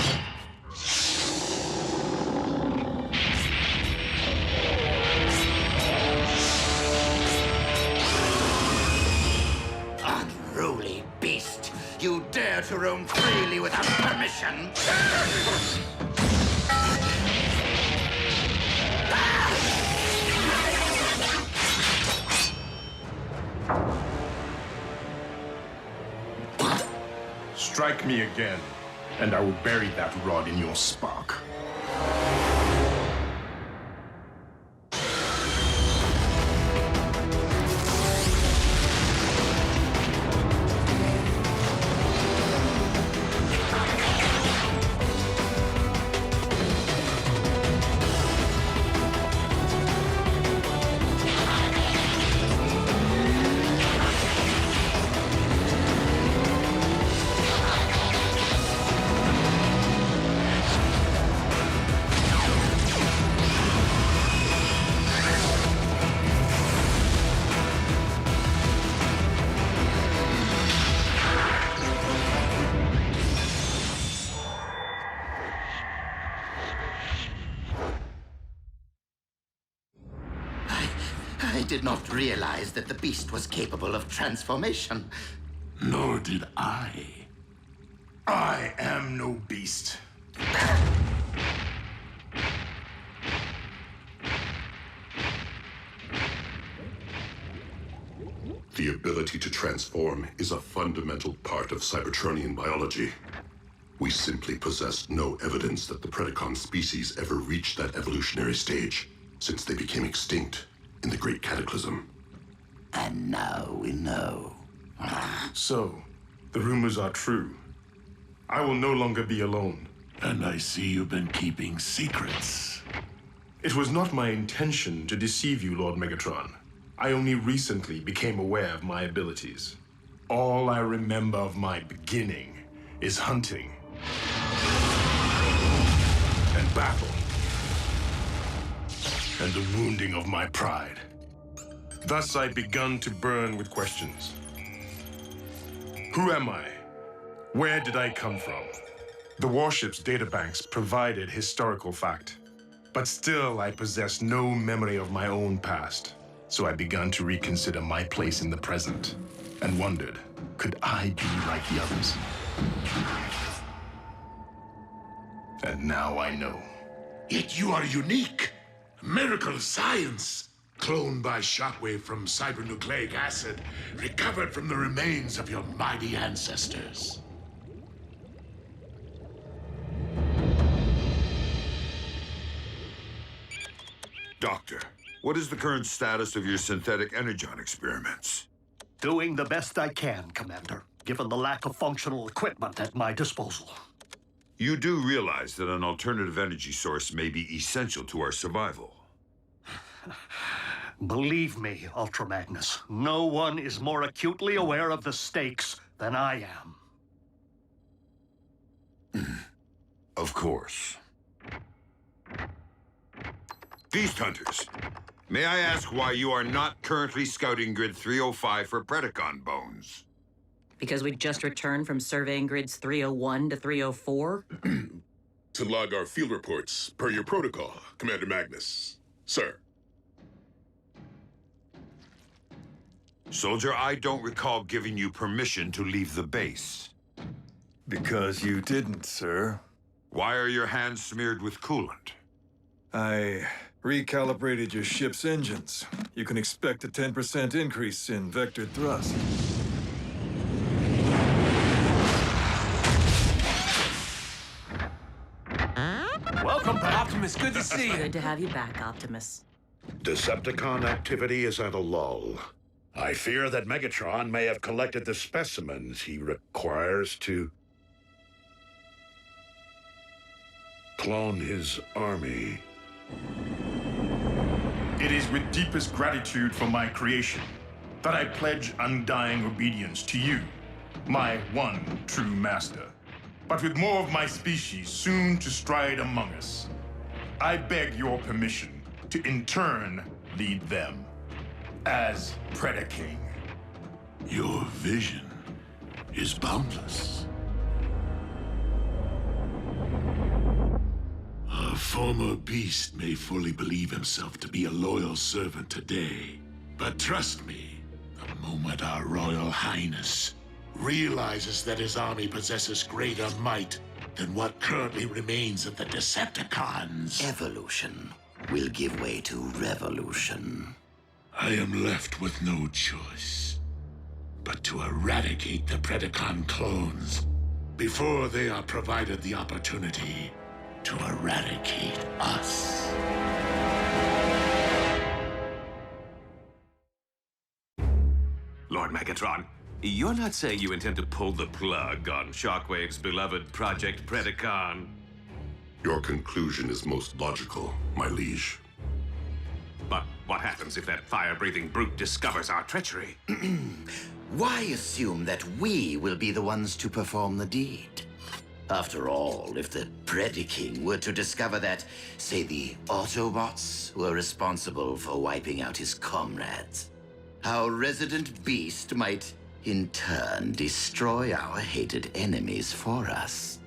Unruly beast! You dare to roam freely without permission? Strike me again, and I will bury that rod in your spark. did not realize that the beast was capable of transformation. Nor did I. I am no beast. The ability to transform is a fundamental part of Cybertronian biology. We simply possess no evidence that the Predacon species ever reached that evolutionary stage, since they became extinct in the Great Cataclysm. And now we know. So, the rumors are true. I will no longer be alone. And I see you've been keeping secrets. It was not my intention to deceive you, Lord Megatron. I only recently became aware of my abilities. All I remember of my beginning is hunting and battle and the wounding of my pride. Thus I begun to burn with questions. Who am I? Where did I come from? The warship's databanks provided historical fact, but still I possess no memory of my own past. So I began to reconsider my place in the present and wondered, could I be like the others? And now I know. Yet you are unique. Miracle science. Cloned by Shockwave from cybernucleic acid, recovered from the remains of your mighty ancestors. Doctor, what is the current status of your synthetic Energon experiments? Doing the best I can, Commander, given the lack of functional equipment at my disposal. You do realize that an alternative energy source may be essential to our survival. Believe me, Ultra Magnus, no one is more acutely aware of the stakes than I am. Of course. Beast Hunters, may I ask why you are not currently scouting Grid 305 for Predacon bones? Because we just returned from surveying grids 301 to 304? To log our field reports, per your protocol, Commander Magnus. Sir. Soldier, I don't recall giving you permission to leave the base. Because you didn't, sir. Why are your hands smeared with coolant? I recalibrated your ship's engines. You can expect a 10% increase in vector thrust. Welcome back. Optimus, good to see you. Good to have you back, Optimus. Decepticon activity is at a lull. I fear that Megatron may have collected the specimens he requires to clone his army. It is with deepest gratitude for my creation that I pledge undying obedience to you, my one true master. But with more of my species soon to stride among us, I beg your permission to in turn lead them as Predaking. Your vision is boundless. A former beast may fully believe himself to be a loyal servant today, but trust me, the moment our Royal Highness realizes that his army possesses greater might than what currently remains of the Decepticons. Evolution will give way to revolution. I am left with no choice but to eradicate the Predacon clones before they are provided the opportunity to eradicate us. Lord Megatron, you're not saying you intend to pull the plug on Shockwave's beloved Project Predacon? Your conclusion is most logical, my liege. But what happens if that fire-breathing brute discovers our treachery? Why assume that we will be the ones to perform the deed? After all, if the Predaking were to discover that, say, the Autobots were responsible for wiping out his comrades, our resident beast might, in turn, destroy our hated enemies for us.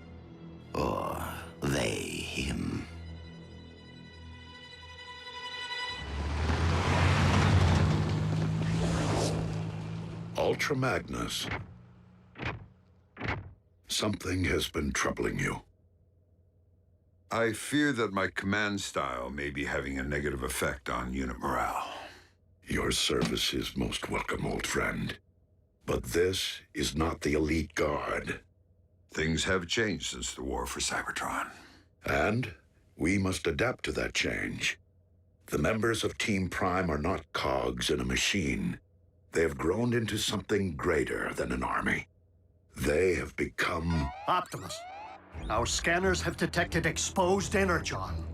Or they him. Ultra Magnus. Something has been troubling you. I fear that my command style may be having a negative effect on unit morale. Your service is most welcome, old friend. But this is not the elite guard. Things have changed since the war for Cybertron. And we must adapt to that change. The members of Team Prime are not cogs in a machine. They have grown into something greater than an army. They have become... Optimus, our scanners have detected exposed Energon.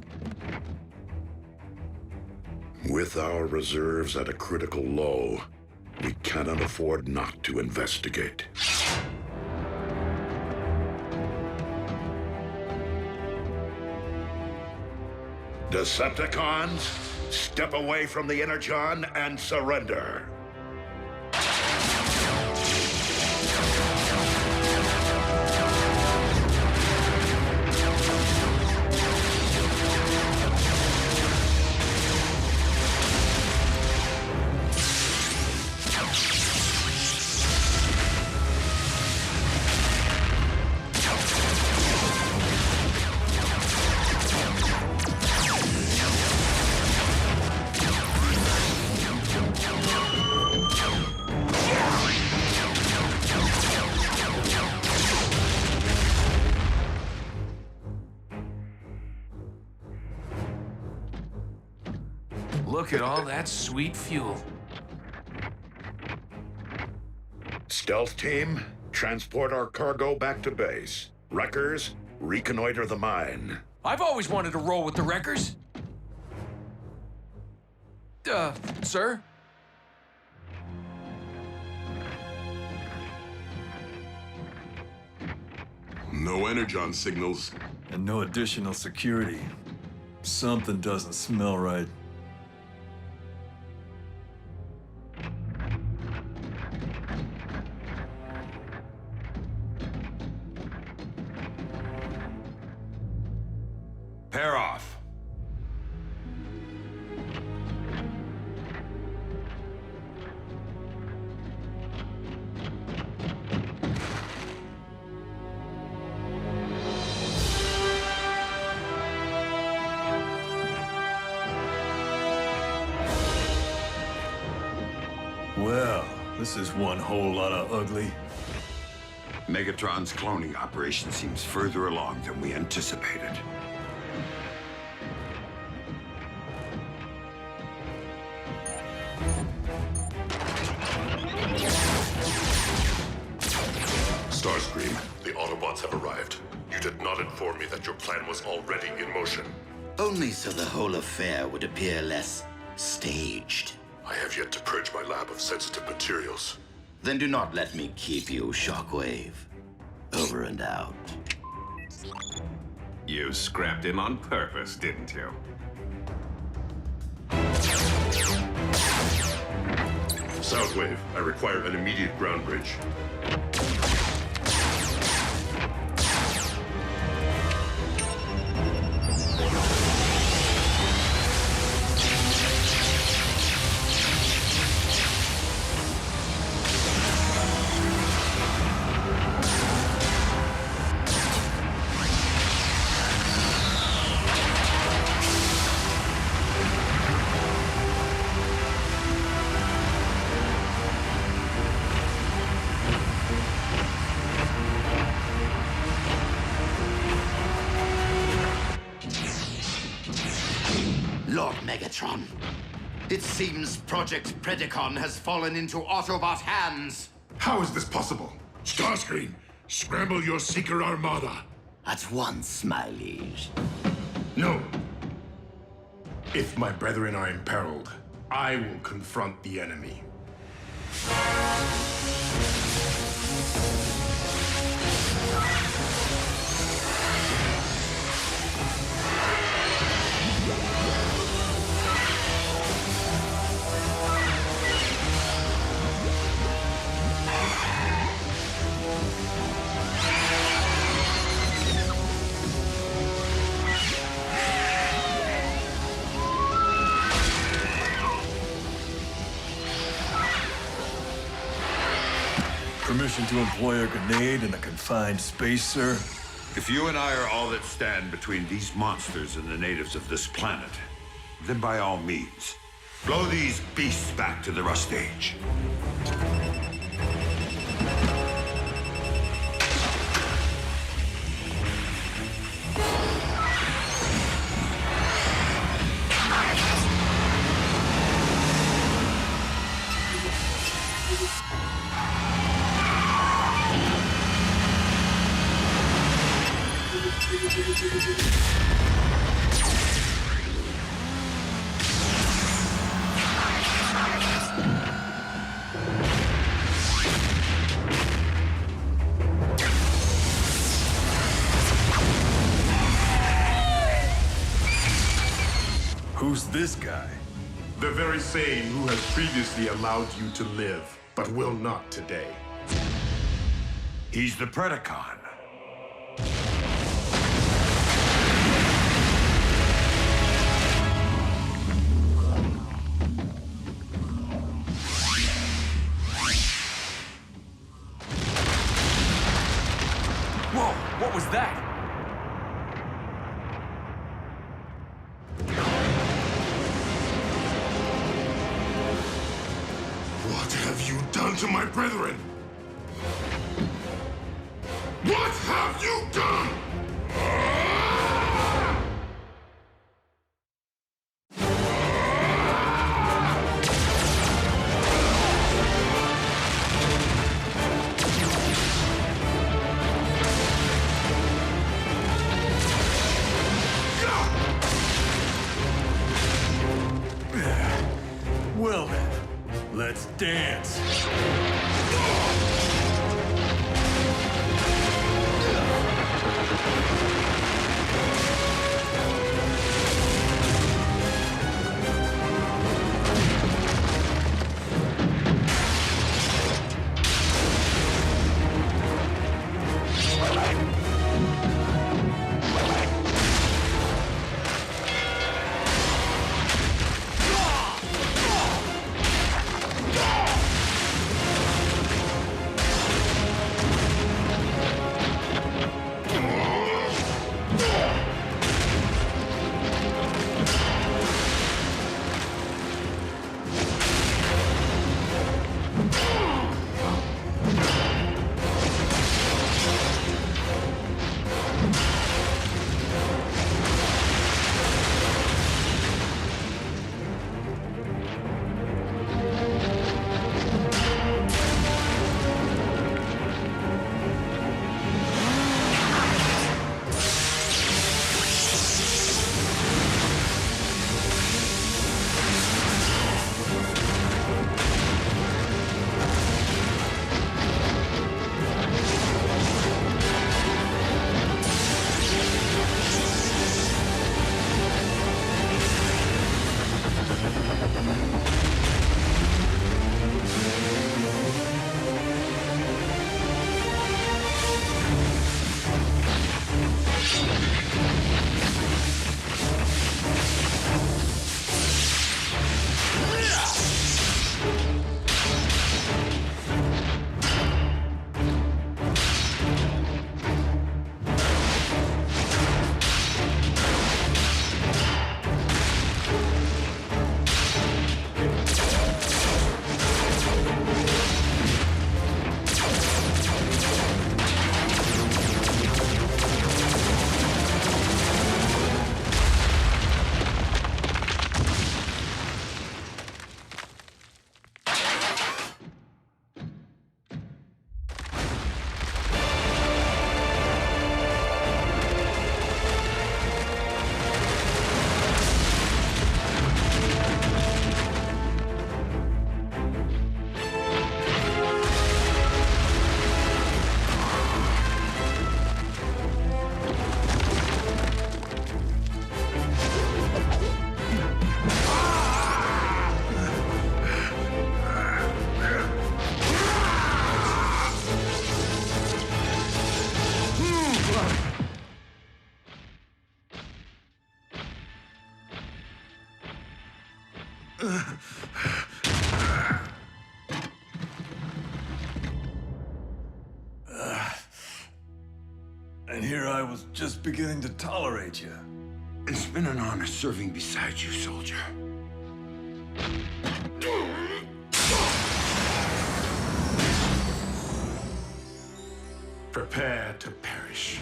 With our reserves at a critical low, we cannot afford not to investigate. Decepticons, step away from the Energon and surrender. Look at all that sweet fuel. Stealth team, transport our cargo back to base. Wreckers, reconnoiter the mine. I've always wanted to roll with the wreckers. Sir? No Energon signals. And no additional security. Something doesn't smell right. Pair off. Well, this is one whole lot of ugly. Megatron's cloning operation seems further along than we anticipated. Starscream, the Autobots have arrived. You did not inform me that your plan was already in motion. Only so the whole affair would appear less staged. I have yet to purge my lab of sensitive materials. Then do not let me keep you, Shockwave. Over and out. You scrapped him on purpose, didn't you? Soundwave, I require an immediate ground bridge. Lord Megatron, it seems Project Predacon has fallen into Autobot hands. How is this possible? Starscream, scramble your Seeker Armada. At once, my liege. No. If my brethren are imperiled, I will confront the enemy. Permission to employ a grenade in a confined space, sir? If you and I are all that stand between these monsters and the natives of this planet, then by all means, blow these beasts back to the rust age. Who's this guy? The very same who has previously allowed you to live, but will not today. He's the Predacon. Whoa, what was that? What have you done to my brethren? What have you done? Well then, let's dance. And here I was just beginning to tolerate you. It's been an honor serving beside you, soldier. Prepare to perish.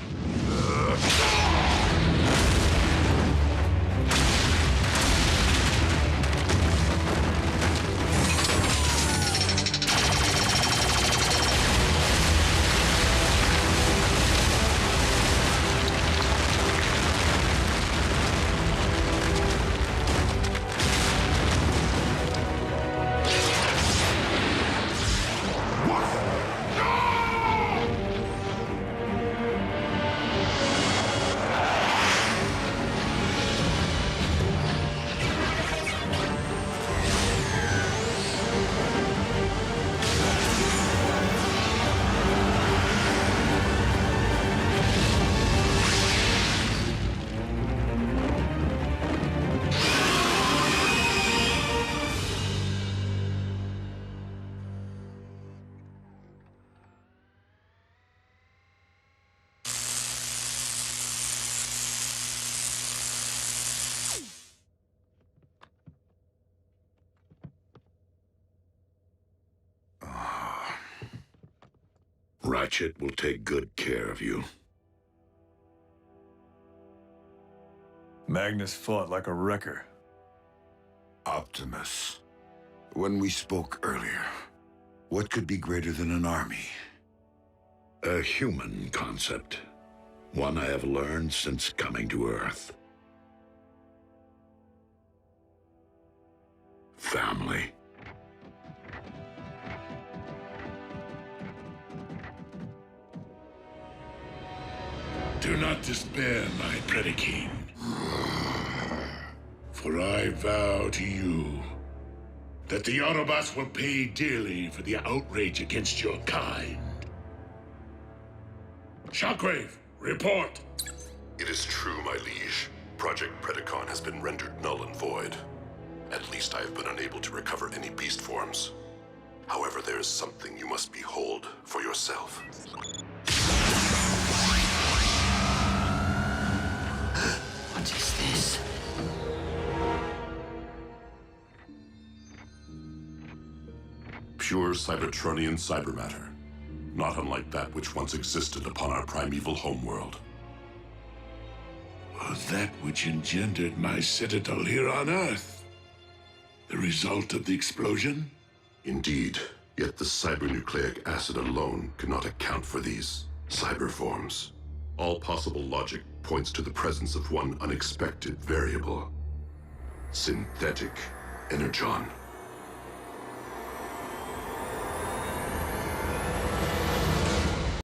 Ratchet will take good care of you. Magnus fought like a wrecker. Optimus, when we spoke earlier, what could be greater than an army? A human concept. One I have learned since coming to Earth. Family. Do not despair, my Predaking. For I vow to you that the Autobots will pay dearly for the outrage against your kind. Shockwave, report! It is true, my liege. Project Predacon has been rendered null and void. At least I have been unable to recover any beast forms. However, there is something you must behold for yourself. What is this? Pure Cybertronian cybermatter. Not unlike that which once existed upon our primeval homeworld. That which engendered my citadel here on Earth. The result of the explosion? Indeed. Yet the cybernucleic acid alone cannot account for these cyber forms. All possible logic points to the presence of one unexpected variable. Synthetic Energon.